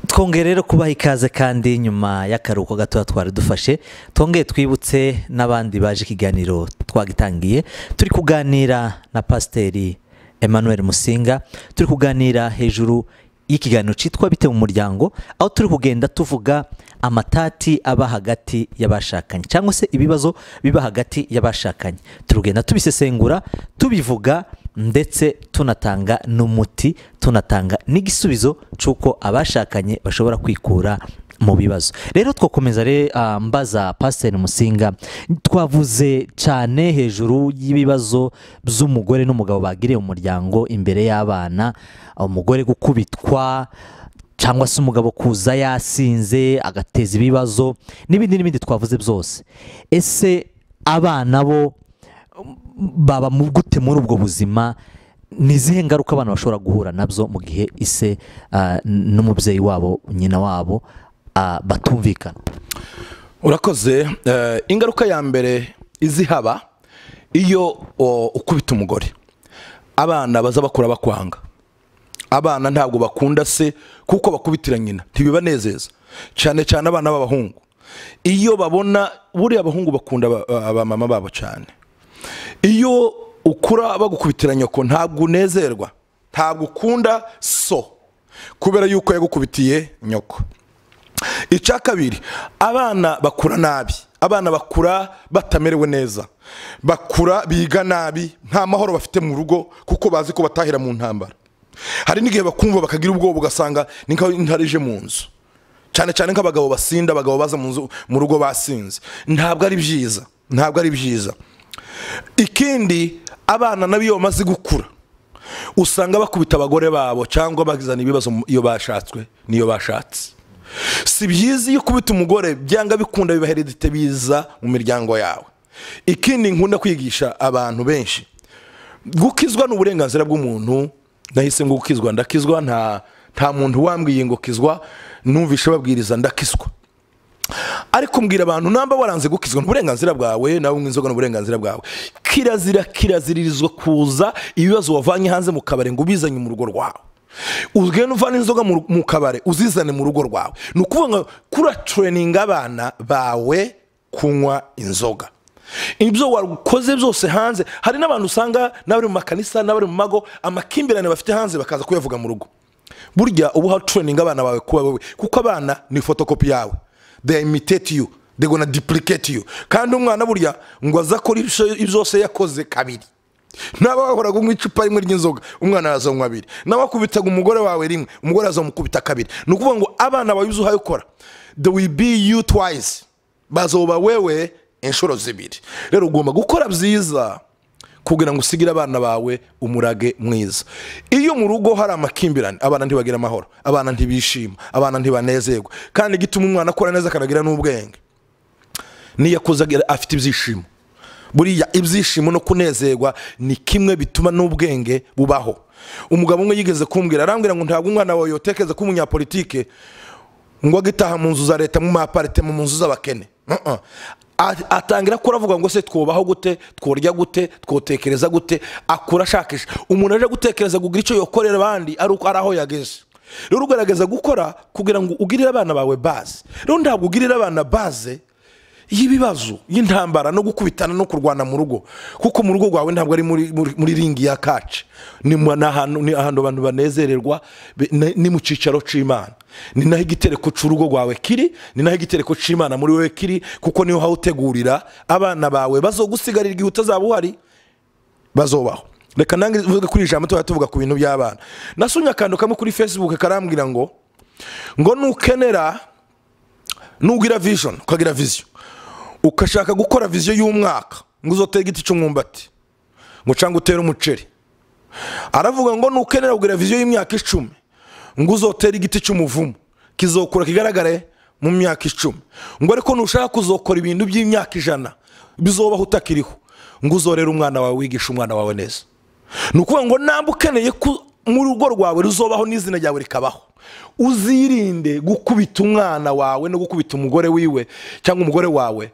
[SPEAKER 1] Twongeye rero kubaha ikaze kandi nyuma y'akaruhuko gato twari dufashe twongeye twibutse n'abandi baje ikiganiro twagitangiye turi kuganira na Pasiteri Emmanuel Musinga, turi kuganira hejuru y'ikiganiro cyitwa bite mu muryango, aho turi kugenda tuvuga amatati aba hagati y'abashakanye cyangwa se ibibazo biba hagati y'abashakanye, turugenda tubisesengura tubivuga ndetse tunatanga n'umuti, tunatanga n'igisubizo cy'uko abashakanye bashobora kwikura mu bibazo. Rero twakomeza mbaza Pasiteri Musinga, twavuze cyane hejuru y'ibibazo by'umugore n'umugabo bagiriye mu muryango imbere y'abana, umugore gukubitwa cyangwa se umugabo kuza yasinze agateza ibibazo n'ibindi twavuze byose. Ese abana bo baba mu gute muri ubwo buzima? Ni izihe ngaruka abana bashobora guhura nabyo mu gihe ise n'umubyeyi wabo nyina wabo batumvikana?
[SPEAKER 2] Urakoze. Ingaruka ya mbere izihaba iyo ukubita umugore, abana baza bakura bakwanga. Abana ntabwo bakunda se kuko bakubitira nyina, ntibibanezeza cyane cyane abana b'abahungu. Iyo babona buriya abahungu bakunda abamama babo cyane. Iyo ukura bagukubitira nyoko ntabwo unezerwa, ntabwo ukunda so kubera yuko yagukubitiye nyoko. Icya kabiri, abana bakura nabi, abana bakura batamerewe neza, bakura biga nabi, nta mahoro bafite mu rugo kuko bazi ko batahira mu ntambara. Hari n'igihe bakumva bakagira ubwoba ugasanga ni ntarije mu nzu, cyane cyane nk'abagabo basinda, abagabo baza mu rugo basinze. Ntabwo ari byiza, ntabwo ari byiza. Ikindi, abana nabiyo bamaze gukura usanga bakubita abagore babo cyangwa bagizana ibibazo iyo bashatswe niyo bashatse. Si byiza iyo kubita umugore, byanga bikunda biba heredite biza mu miryango yawe. Ikindi nkunda kwigisha abantu benshi, gukizwa n'uburenganzira bw'umuntu. Nahise ngo gukizwa ndakizwa, nta muntu wambwiye ngo kizwa, numvishe babwiriza ndakizwa. Ariko mbwira abantu, namba waranze gukizwa n'uburenganzira bwawe, nawe inzoga n'uburenganzira bwawe. Kiraziririzwa kuza ibibazo wavanye hanze mu kabare ngo ubizanye mu rugo rwawe. Ugenda uvana inzoga mu kabare uzizane mu rugo rwawe. Ni ukuvuga kura training abana bawe kunywa inzoga. Ibyo wakoze byose hanze. Hari n'abantu usanga n'abari mu makanisa n'abari mu mago amakimbirane bafite hanze bakaza kuyavuga mu rugo. Burya ubu ha training abana bawe kuba wowe, kuko abana ni photocopy yawe. They imitate you, they gonna duplicate you. Kandi umwana burya ngo azakora ibyose yakoze kabiri. Naba wahora kunywa icupa rimwe ry'inzoga, umwana azanywa abiri. Naba kubitaga umugore wawe rimwe, umugore azamukubita kabiri. Ni ukuvuga ngo abana bawe uzuhaye ukora, they will be you twice. Bazoba wewe inshuro zibiri. Rero ugomba gukora byiza kugira ngo usigire abana bawe umurage mwiza. Iyo mu rugo hari amakimbirane, abana ntibagira amahoro, abana ntibishima, abana ntibanezerwa. Kandi gituma umwana akora neza akanagira n'ubwenge niyakuza afite ibyishimo. Buriya ibyishimo no kunezerwa ni kimwe bituma n'ubwenge bubaho. Umugabo umwe yigeze kumbwira, arambwira ngo ntabwo umwana wawe yotekeza ko umunyapolitike ngo agitaha mu nzu za leta, mu maparite, mu nzu z'abakene. Atangira ko aravuga ngo se twubaho gute, tworya gute, twotekereza gute. Akura ashakisha umuntu aje gutekereza kugira icyo yokorera abandi ari uko araho yageze. Rero ugaragaza gukora kugira ngo ugirire abana bawe base. Rero ntabwo ugirira abana base y'ibibazo y'intambara no gukubitana no kurwana mu rugo, kuko mu rugo rwawe ntabwo ari muri ringi ya kace. Ni ahantu abantu banezererwa, ni mu cicaro c'Imana. Ni naho igitereko c'urugo rwawe kiri, ni naho igitereko c'Imana muri wewe kiri, kuko niho hawutegurira abana bawe bazogusigarira igihe utazaba uhari bazobaho. Reka nange vuga kuri ijambo tuvuga ku bintu by'abana. Nasunya akantu kamwe kuri Facebook karambwira ngo nukenera nugira vision, ukagira vision, ukashaka gukora vision y'umwaka ngo uzotera igiti cy'umwumbati ngo cyangwa utere umuceri. Aravuga ngo nukenera kugira vision y'imyaka 10 ngo uzotera igiti cy'umuvumo kizokura kigaragare mu myaka 10 ngo ariko nushaka kuzokora ibintu by'imyaka 100 bizobaho utakiriho ngo uzorera umwana wawe wigisha umwana wawe neza. Nukuvuga ngo namba ukeneye mu rugo rwawe ruzobaho n'izina ryawe rikabaho, uzirinde gukubita umwana wawe no gukubita umugore wiwe cyangwa umugore wawe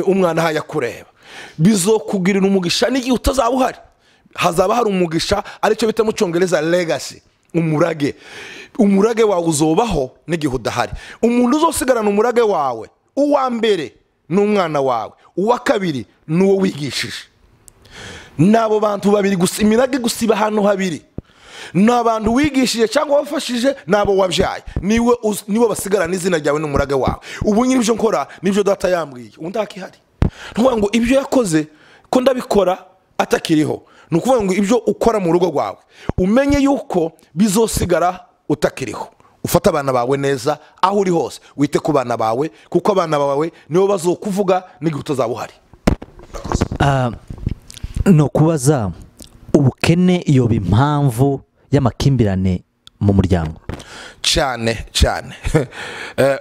[SPEAKER 2] umwana haya kureba. Bizokugirira umugisha n'igihe utazaba uhari, hazaba hari umugisha aricyo bita mu cyongereza legacy, umurage wawe uzobaho n'igihe udahari. Umuntu uzosigarana umurage wawe, uwa mbere n'umwana wawe, uwa kabiri n'uwo wigishije. Nabo bantu babiri gusa, imirage gusiba hano habiri, n'abantu wigishije cyangwa wafashije nabo wabyaye, niwe basigarana izina ryawe n'umurage wawe. Ubu nyiri byo nkora nibyo data yambwiye, ubu ndakihari. Ntuvuga ngo ibyo yakoze ko ndabikora atakiriho. Nukuvuga ngo ibyo ukora mu rugo rwawe umenye yuko bizosigara utakiriho. Ufata abana bawe neza aho uri hose, wite ku bana bawe kuko abana bawe nibo bazokuvuga n'igihe utazaba uhari.
[SPEAKER 1] No kubaza ubukene iyo bimpamvu y'amakimbirane mu muryango
[SPEAKER 2] cyane cyane.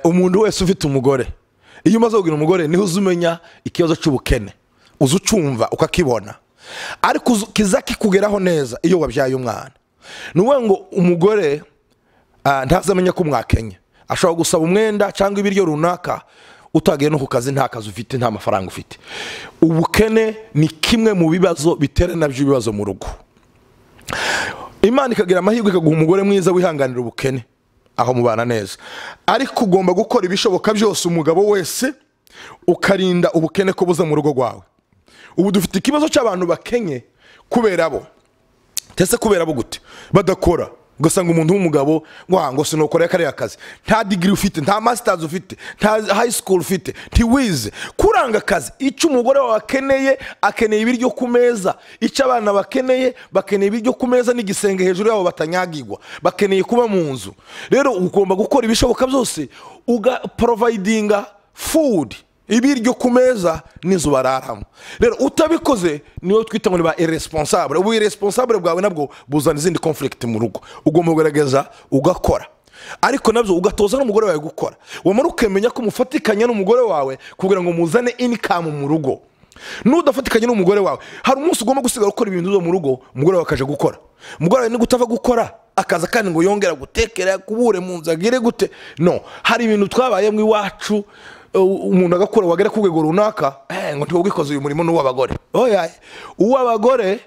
[SPEAKER 2] Umuntu wese ufite umugore, iyo umaze kugira umugore niho uzumenya ikibazo cy'ubukene, uzucumva ukakibona, ariko kizakikugeraho neza iyo wabyaye umwana. Nuwe ngo umugore ntazamenya ko mwakenye, ashobora gusaba umwenda cyangwa ibiryo runaka utagiye no ku kazi, nta kazi ufite, nta mafaranga ufite. Ubukene ni kimwe mu bibazo bitera nabyo ibibazo mu rugo. Imana ikagira amahirwe ikaguha umugore mwiza wihanganira ubukene aho mubana neza, ariko ugomba gukora ibishoboka byose umugabo wese ukarinda ubukene ko buza mu rugo rwawe. Ubu dufite ikibazo cy'abantu bakenye kubera bo. Tese kubera bo gute? Badakora. Ugasanga umuntu w'umugabo ngo sinokora kariya kazi, nta degree ufite, nta masters ufite, nta high school ufite, ntiwize. Kuranga akazi, icyo umugore wawe akeneye ibiryo ku meza, icyo abana bakeneye ibiryo ku meza n'igisenge hejuru yabo batanyagirwa, bakeneye kuba mu nzu. Rero ugomba gukora ibishoboka byose providinga food, ibiryo ku meza n'inzu bararamo. Rero utabikoze niyo twita ngo ni ba irresponsible. Ubu irresponsible bwawe nabwo buzana izindi conflict mu rugo. Ugomba kugerageza ugakora, ariko nabyo ugatoza n'umugore wawe gukora. Wamara ukemenya ko mufatikanya n'umugore wawe kugira ngo muzane income mu rugo. Nudafatikanya n'umugore wawe, hari umunsi ugomba gusigara gukora ibintu byo mu rugo, umugore wawe akaje gukora. Umugore wawe ni gutava gukora akaza kandi ngo yongera gutekera kubure mu nzu agire gute. No, hari ibintu twabayemo iwacu, umuntu agakora wagera ku rwego runaka, ngo ntibugikoze uyu murimo n'uw'abagore. Oya, uw'abagore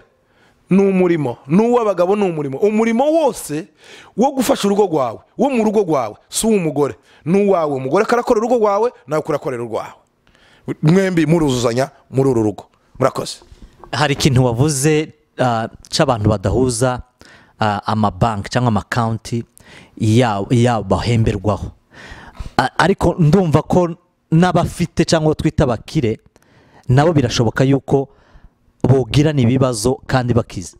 [SPEAKER 2] ni umurimo, n'uw'abagabo ni umurimo. Umurimo wose wo gufasha urugo rwawe, wo mu rugo rwawe, si uw'umugore, n'uwawe. Umugore akarakora urugo rwawe, nawe kurakorera urwawe, mwembi muruzuzanya muri uru rugo. Murakoze.
[SPEAKER 1] Hari ikintu wavuze cy'abantu badahuza amabanki cyangwa amakonti yabo bahemberwaho, ariko ndumva ko n'abafite cyangwa twita abakire nabo birashoboka yuko bogirana ibibazo kandi bakize.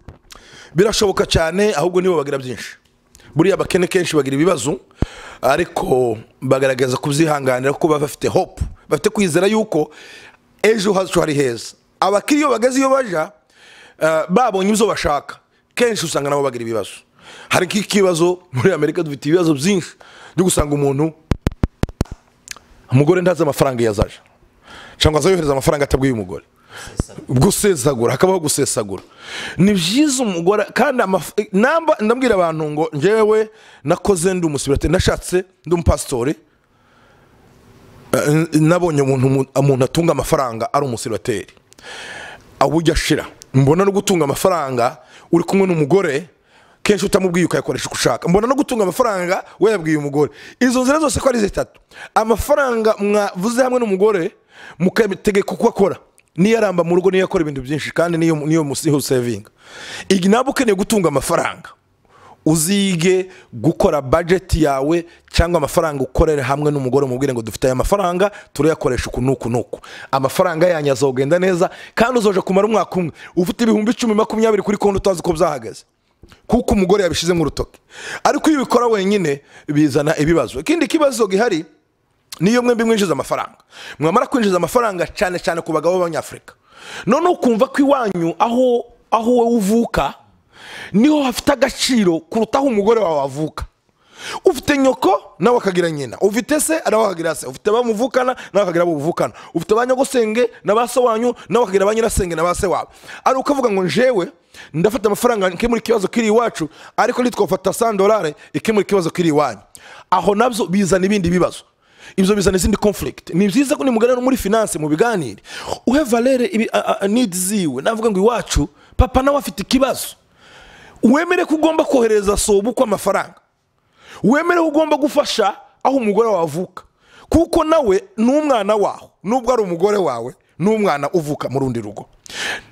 [SPEAKER 2] Birashoboka cyane, ahubwo nibo bagira byinshi. Buriya abakene kenshi bagira ibibazo, ariko bagaragaza kuzihanganira kuko bafite hope, bafite kwizera yuko ejo hacu hari heza. Abakiri iyo bageze iyo baja babonye ibyo bashaka, kenshi usanga nabo bagira ibibazo. Hari ikibazo muri Amerika, dufite ibibazo byinshi byo gusanga umugore ndaza amafaranga yazaje cyangwa azayohereza amafaranga atabwiye umugore, gusesagura, hakabaho gusesagura. Ni byiza umugore kandi ndambwira abantu ngo njyewe nakoze ndi umusibirate, nashatse ndi umupasitori, nabonye umuntu atunga amafaranga ari umusibirate abujya ashira. Mbona no gutunga amafaranga uri kumwe n'umugore, kenshi utamubwiye ukayakoresha uko ushaka. Mbona no gutunga amafaranga we yabwiye umugore. Izo nzira zose ko ari zitatu. Amafaranga mwavuze hamwe n'umugore mukategeka uko akora, niyo aramba mu rugo, niyo akora ibintu byinshi, kandi niyo musiho saving. Igi nabo ukeneye gutunga amafaranga, uzige gukora budget yawe cyangwa amafaranga ukorere hamwe n'umugore, umubwire ngo dufite aya mafaranga turayakoresha uku nuku nuku. Amafaranga yanyu azogenda neza kandi uzoje kumara umwaka umwe ufite ibihumbi 10, 20 kuri konti utazi ko byahagaze, kuko umugore yabishize mu rutoke. Ariko iyo ubikora wenyine bizana ibibazo. Ikindi kibazo gihari niyo mwembi mwinjiza amafaranga, mwamara kwinjiza amafaranga cyane cyane ku bagabo b'Abanyafrika, none ukumva ko iwanyu aho we uvuka niho hafite agaciro kuruta aho umugore wawe avuka. ufite nyoko nawe akagira nyina, ufite se nawe akagira se, ufite bamuvukana nawe akagira buvukana, ufite banyogosenge na ba se wanyu nawe akagira banyirasenge na ba se wabo. Ari ukavuga ngo njewe ndafata amafaranga nkemura ikibazo kiri iwacu ariko nitwafata $100 ikemura ikibazo kiri iwanyu, aho nabyo bizana ibindi bibazo, ibyo bizana izindi conflict. Ni byiza ko nimugana muri finance mu biganire uhe valere needs ziwe, navuga ngo iwacu papa nawe afite ikibazo, wemere ko ugomba kohereza sobu kwa amafaranga, wemere ko ugomba gufasha aho umugore wavuka, kuko nawe n'umwana wawe nubwo ari umugore wawe n'umwana uvuka mu rundi rugo.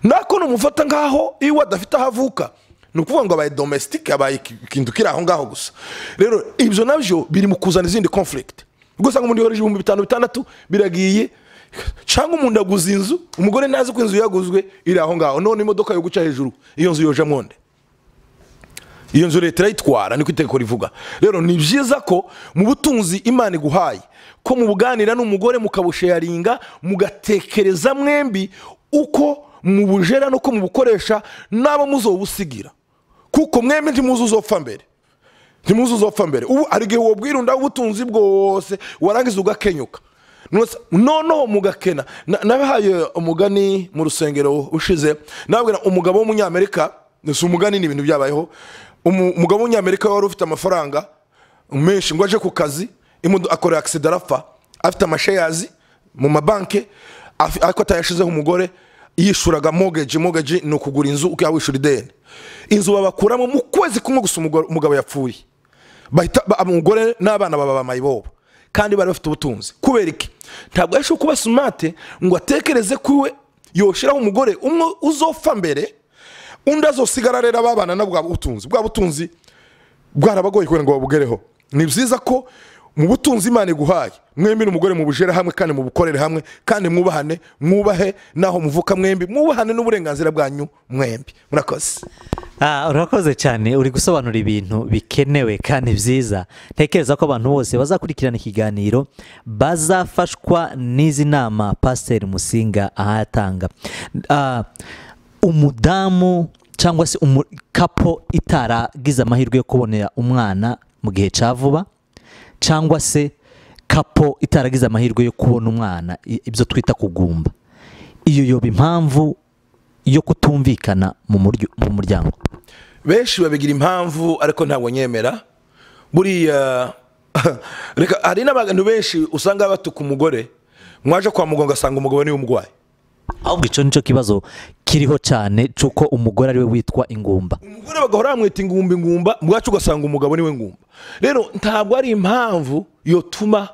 [SPEAKER 2] Nako numufata ngaho iwe adafite ahavuka, nukuvuga ngo abaye domestic, abaye ikintu kiri aho ngaho gusa. Rero ibyo nabyo biri mu kuzana izindi conflict. Gusa ngo umuntu yohereje 5,600 biragiye, cyangwa umuntu aguza inzu, umugore ntazi ko inzu yaguzwe iri aho ngaho, none imodoka yo guca hejuru iyo nzu yoje mwonde, iyo nzu leta irayitwara, niko itegeko rivuga. Rero ni byiza ko mu butunzi Imana iguhaye ko mu buganira n'umugore mukabusharinga, mugatekereza mwembi uko mubujera no ko mubukoresha nabo muzobusigira, kuko mwembi ntimuzi uzopfa mbere, ntimuzi uzopfa mbere. Ubu ari gihe wobwirunda ubutunzi bwose warangiza ugakenyuka, noneho mugakena. Nabahaye umugani mu rusengero ushize, nabwira umugabo w'umunyamerika, si umugani ni ibintu byabayeho. Umugabo w'umunyamerika wari ufite amafaranga menshi ngo aje ku kazi, akora accident arapfa, afite amashares mu mabanke ariko atayashizeho umugore, yishuraga mortgage no kugura inzu uko yawishura ideni. Inzu babakuramo mu kwezi kumwe gusa umugabo yapfuye, bahita umugore n'abana baba mayibobo, kandi bari bafite ubutunzi. Kubera iki? Ntabwo yasho kuba smart ngo atekereze kwiwe yoshiraho umugore umwe uzopfa mbere, undi azosigara rero abana na bwa butunzi bwarabagoye kugira ngo babugereho. Ni byiza ko mu butunzi Imana iguhaye mwembi n'umugore mu bujere hamwe kandi mu bukorere hamwe, kandi mwubahane, mwubahe naho muvuka mwembi, mwubahane n'uburenganzira bwanyu mwembi. Murakoze.
[SPEAKER 1] Urakoze cyane, uri gusobanura ibintu bikenewe kandi byiza. Ntekereza ko abantu bose bazakurikirana ikiganiro bazafashwa n'izi nama Pastor Musinga ahatanga. Umudamu cyangwa se kapo itaragize amahirwe yo kubonera umwana mu gihe cya vuba, cyangwa se kapo itaragize amahirwe yo kubona umwana, ibyo twita kugumba, iyo yoba impamvu yo kutumvikana mu muryango.
[SPEAKER 2] Benshi babigira impamvu ariko ntabwo nyemera. Buriya reka hari n'abantu benshi usanga batuka umugore, mwaje kwa muganga asanga umugabo niwe umugwayi.
[SPEAKER 1] Ahubwo icyo nicyo kibazo kiriho cyane cyuko umugore ari we witwa ingumba.
[SPEAKER 2] Umugore bagahora bamwita ingumba, bwacu ugasanga umugabo niwe ngumba. Rero ntabwo ari impamvu yotuma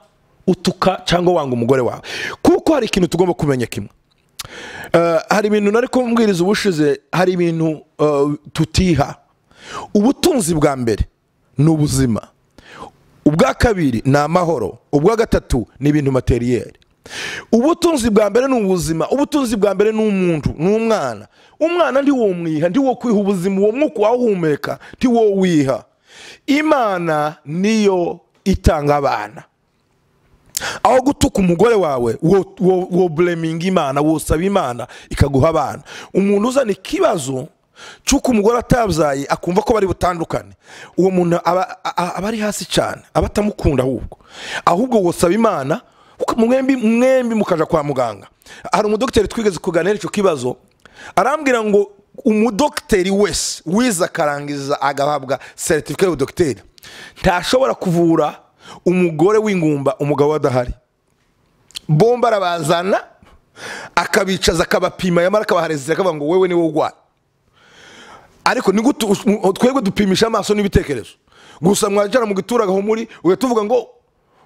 [SPEAKER 2] utuka cyangwa wanga umugore wawe, kuko hari ikintu tugomba kumenya kimwe. Hari ibintu nari kumbwiriza ubushize, hari ibintu tutiha. Ubutunzi bwa mbere ni ubuzima, ubwa kabiri ni amahoro, ubwa gatatu ni ibintu materiel. Ubutunzi bwa mbere ni ubuzima, ubutunzi bwa mbere ni umuntu, ni umwana. Umwana ndi wo mwiha, ndi wo kwiha ubuzima, uwo mwuka wahumeka ndi wo wiha. Imana niyo itanga abana. Aho gutuka umugore wawe wo blaming Imana, wo saba Imana ikaguha abana. Umuntu uzana ikibazo cyuko umugore atabyaye akumva ko bari butandukane, uwo muntu aba ari hasi cyane, abatamukunda ahubwo wo saba Imana mwembi mukaja kwa muganga. Hari umudokiteri twigeze kuganira icyo kibazo, arambwira ngo umudokiteri wese wiza akarangiza agahabwa certificate y'ubudokiteri ntashobora kuvura umugore w'ingumba umugabo adahari. Bomba arabazana akabicaza akabapima, yamara akabaharezera akavuga ngo wewe niwe urwaye. Ariko ni gute twebwe dupimisha amaso n'ibitekerezo gusa? Mwajara mu gituraga ho muri utuvuga ngo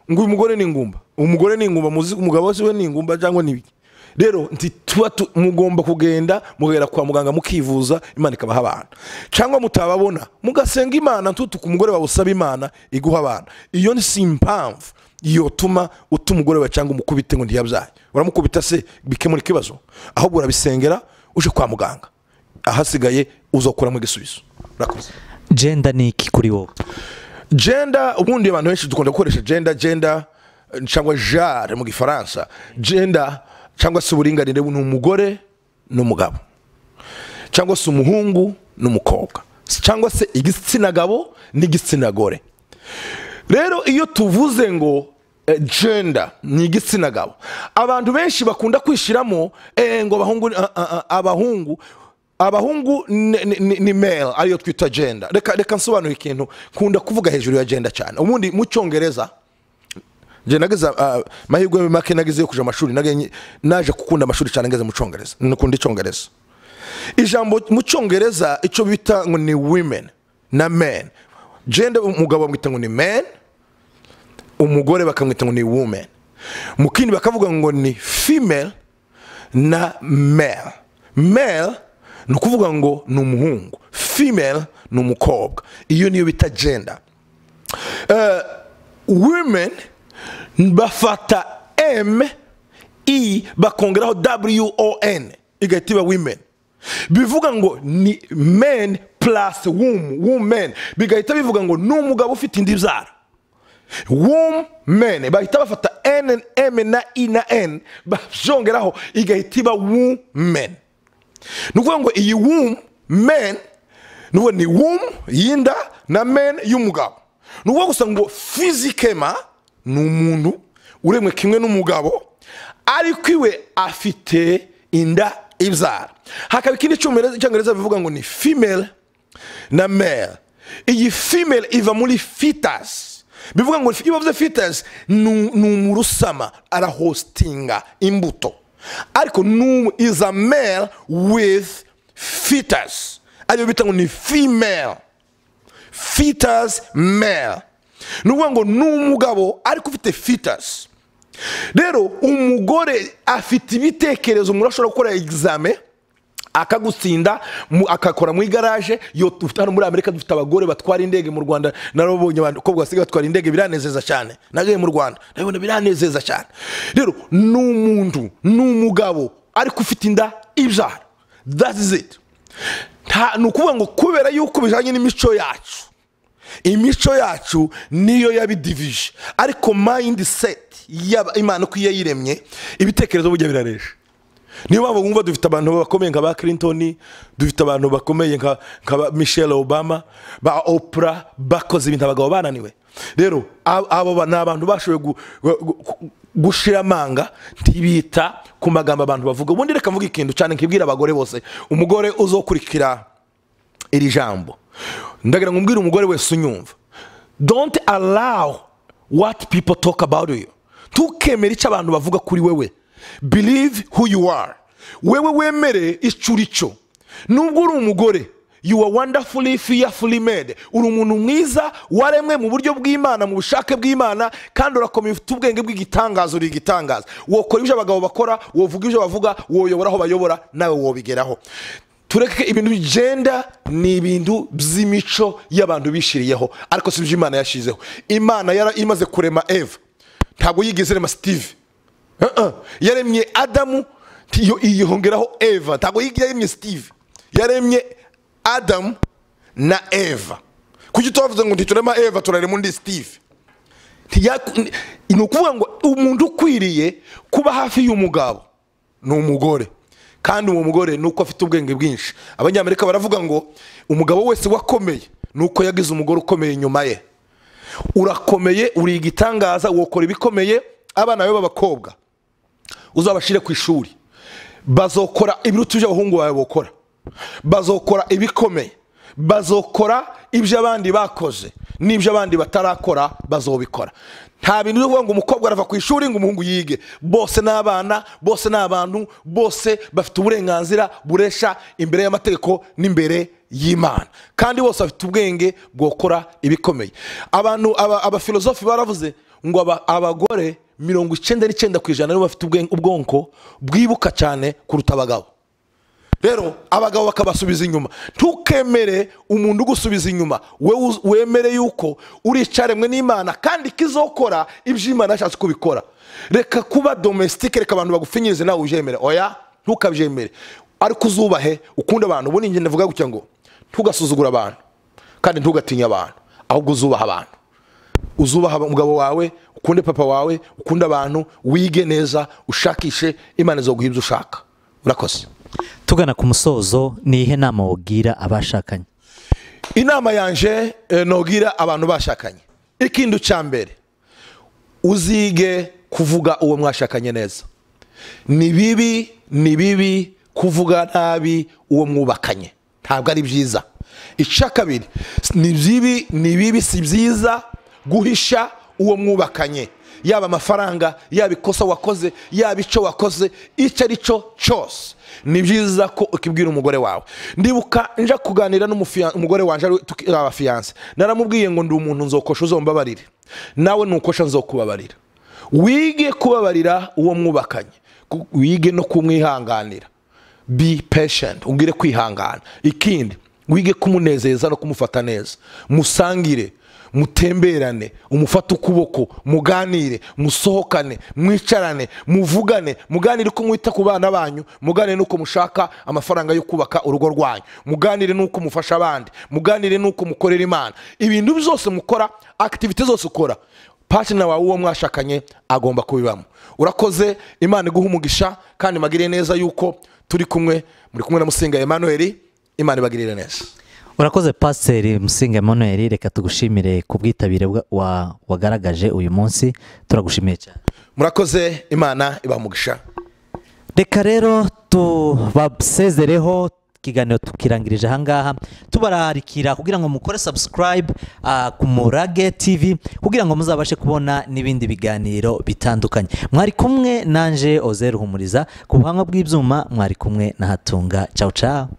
[SPEAKER 2] uyu mugore ni ingumba, umugore ni ingumba, muzi umugabo wese we ni ingumba cyangwa nibiki. Rero tuba mugomba kugenda mugera kwa muganga mukivuza, Imana ikabaha abana. Cyangwa mutababona mugasenga Imana, ntutuka umugore wawe usaba Imana iguha abana. Iyo ni impamvu yotuma umugore wawe cyangwa umukubite ngo ntiyabyaye. Uramukubita se bikemura ikibazo? Ahubwo urabisengera uje kwa muganga, ahasigaye uzokuramo igisubizo. Urakoze.
[SPEAKER 1] Gender ni iki kuri wowe?
[SPEAKER 2] Gender, ubundi abantu benshi dukunda gukoresha gender cyangwa genre mu gifaransa. Gender cyangwa se uburinganire ni umugore n'umugabo, cyangwa se umuhungu n'umukobwa, cyangwa se igitsina gabo n'igitsina gore. rero iyo tuvuze ngo gender ni igitsina gabo, abantu benshi bakunda kwishiramo ngo abahungu ni male ariyo twita gender. Reka nsobanura ikintu kunda kuvuga hejuru ya gender cyane. Ubundi mu Cyongereza je nageza mahirwe make nagize yo kuja amashuri, naje gukunda amashuri cyane ngeze mu Cyongereza, nakunda Icyongereza. Ijambo mu Cyongereza ico bita ngo ni women na men. Gender umugabo bamwita ngo ni man, umugore bakamwita ngo ni woman. Mukindi bakavuga ngo ni female na male. Male ni ukuvuga ngo ni umuhungu, female ni umukobwa. Iyo niyo bita gender. Women bafata M I bakongeraho WON igahita iba women. Bivuga ngo ni men plus woman, bigahita bivuga ngo ni umugabo ufite indi byara. Woman bahita bafata N M na I na N bajongeraho igahita iba woman. Nukuvuga ngo iyi woman nuwo ni yinda na men y'umugabo. Nukuvuga gusa ngo physically ni umuntu uremwe kimwe n'umugabo ariko iwe afite inda ibyara. Hakaba ikindi cy'Icyongereza bivuga ngo ni female na male. Iyi female iva muri fetus. Bivuga ngo iyo bavuze fetus ni umurusama arahostinga imbuto. Ariko is a male with fetus. Ariyo bita ngo ni female. Fetus male. Nukuvuga ngo ni umugabo ariko ufite fetus. Rero umugore afite ibitekerezo, murashobora gukora examen akagutsinda akakora mu igaraje. Yo tufitano muri Amerika dufite abagore batwara indege, mu Rwanda narabonye abantu ko bwasiga batwara indege, biranezeza cyane. Nagaye mu Rwanda nabona biranezeza cyane. Rero n'umuntu n'umugabo ariko ufite inda ibyara. That is it. Nukuvuga ngo kubera yuko bijanye n'imico yacu, imico yacu niyo yabidivije, ariko mindset yaba Imana ko yayiremye ibitekerezo bujya biraresha. Niyo mpamvu mwumva dufite abantu bakomeye nka ba Clinton, dufite abantu bakomeye nka Michelle Obama, ba Oprah, bakoze ibintu abagabo bananiwe. Rero abo ni abantu bashoboye gushira amanga ntibita ku magambo abantu bavuga. Ubundi reka mvuga ikintu cyane nkibwira abagore bose, umugore uzokurikira iri jambo ndagira ngumbwira umugore wese unyumva, don't allow what people talk about you. Tukemera icyo abantu bavuga kuri wewe. Believe who you are. Wewe wemere icurico. Nubwo uri umugore, you are wonderfully fearfully made. Uri umuntu mwiza waremwe mu buryo bw'Imana, mu bushake bw'Imana, kandi urakomeye ufite ubwenge bw'igitangazo. Uri igitangazo. Wokora ibyo abagabo bakora, wovuga ibyo bavuga, woyobora aho bayobora, nawe wobigeraho. Tureke ibintu bigenda ni ibintu by'imico y'abantu bishiriyeho, ariko sibyo Imana yashizeho. Imana yara imaze kurema Eva, ntabwo yigeze rema Steve. Yaremye Adamu yihongeraho Eva, ntabwo yaremye Steve. Yaremye Adam na Eva. Kuki tuvuze ngo ntiturema Eva turarema undi Steve? Ni ukuvuga ngo umuntu ukwiriye kuba hafi y'umugabo ni umugore, kandi uwo mugore nuko afite ubwenge bwinshi. Abanyamerika baravuga ngo umugabo wese wakomeye nuko yagize umugore ukomeye nyuma ye. Urakomeye, uri igitangaza, wokora ibikomeye. Abana bawe b'abakobwa uzabashire ku ishuri, bazokora ibirutu by'abahungu bawe bokora, bazokora ibikomeye, bazokora ibyo abandi bakoze n'ibyo abandi batarakora bazobikora. Nta bintu byo ngo umukobwa arava ku ishuri ngo umuhungu yige. Bose n'abana, bose n'abantu, bose bafite uburenganzira buresha imbere y'amategeko n'imbere y'Imana, kandi bose bafite ubwenge bwo gukora ibikomeye. Abantu abafilosofi baravuze ngo abagore 99% nibo bafite ubwonko bwibuka cyane kuruta abagabo. Rero abagabo bakabasubiza inyuma. Ntukemere umuntu ugusubiza inyuma. Wemere yuko uri icaremwe n'Imana kandi kizokora ibyo Imana yashatse kubikora. Reka kuba domestique, reka abantu bagufinyirize nawe ujemere. Oya, ntukabyemere. Ariko uzubahe, ukunda abantu. Ubu ninjye ndavuga gutya ngo ntugasuzugura abantu kandi ntugatinya abantu, ahubwo uzubaha abantu. Uzubaha umugabo wawe, ukunde papa wawe, ukunda abantu, wige neza, ushakishe Imana zo guhibya ushaka. Urakoze.
[SPEAKER 1] Tugana ku musozo, ni ihe nama wogira abashakanye?
[SPEAKER 2] Inama yanje nogira abantu bashakanye. ikintu cya mbere uzige kuvuga uwo mwashakanye neza. Ni bibi kuvuga nabi uwo mwubakanye, ntabwo ari byiza. Icya kabiri, ni bibi si byiza guhisha uwo mwubakanye, yaba amafaranga, yaba ikosa wakoze, yaba icyo wakoze, icyo ari cyo cyose. Ni byiza ko ukibwira umugore wawe. Ndibuka nja kuganira n'umugore wanje abafiyanse, naramubwiye ngo ndi umuntu nzokosha uzombabarire, nawe nukosha nzokubabarira. Wige kubabarira uwo mwubakanye, wige no kumwihanganira. Be patient, ungire kwihangana. Ikindi, wige kumunezeza no kumufata neza. Musangire, mutemberane, umufate ukuboko, muganire, musohokane, mwicarane, muvugane, muganire uko mwita ku bana banyu, muganire nuko mushaka amafaranga yo kubaka urugo rwanyu, muganire nuko mufasha abandi, muganire nuko mukorera Imana. Ibintu byose mukora, activity zose ukora, partner wawe uwo mwashakanye agomba kubibamo. Urakoze, Imana iguha umugisha kandi magire neza yuko muri kumwe na Musinga Emmanuel. Imana ibagirire neza.
[SPEAKER 1] Urakoze Pastor Musinga Emmanuel, reka tugushimire ku bwitabire wagaragaje uyu munsi, turagushimiye cyane.
[SPEAKER 2] Murakoze, Imana ibamugisha.
[SPEAKER 1] Reka rero tubasezereho, ikiganiro tukirangirije ahangaha, tubararikira kugira ngo mukore subscribe ku Murage TV kugira ngo muzabashe kubona n'ibindi biganiro bitandukanye. Mwari kumwe nanje Ozer Humuriza, ku buhanga bw'ibyuma mwari kumwe na Hatunga. Ciao ciao.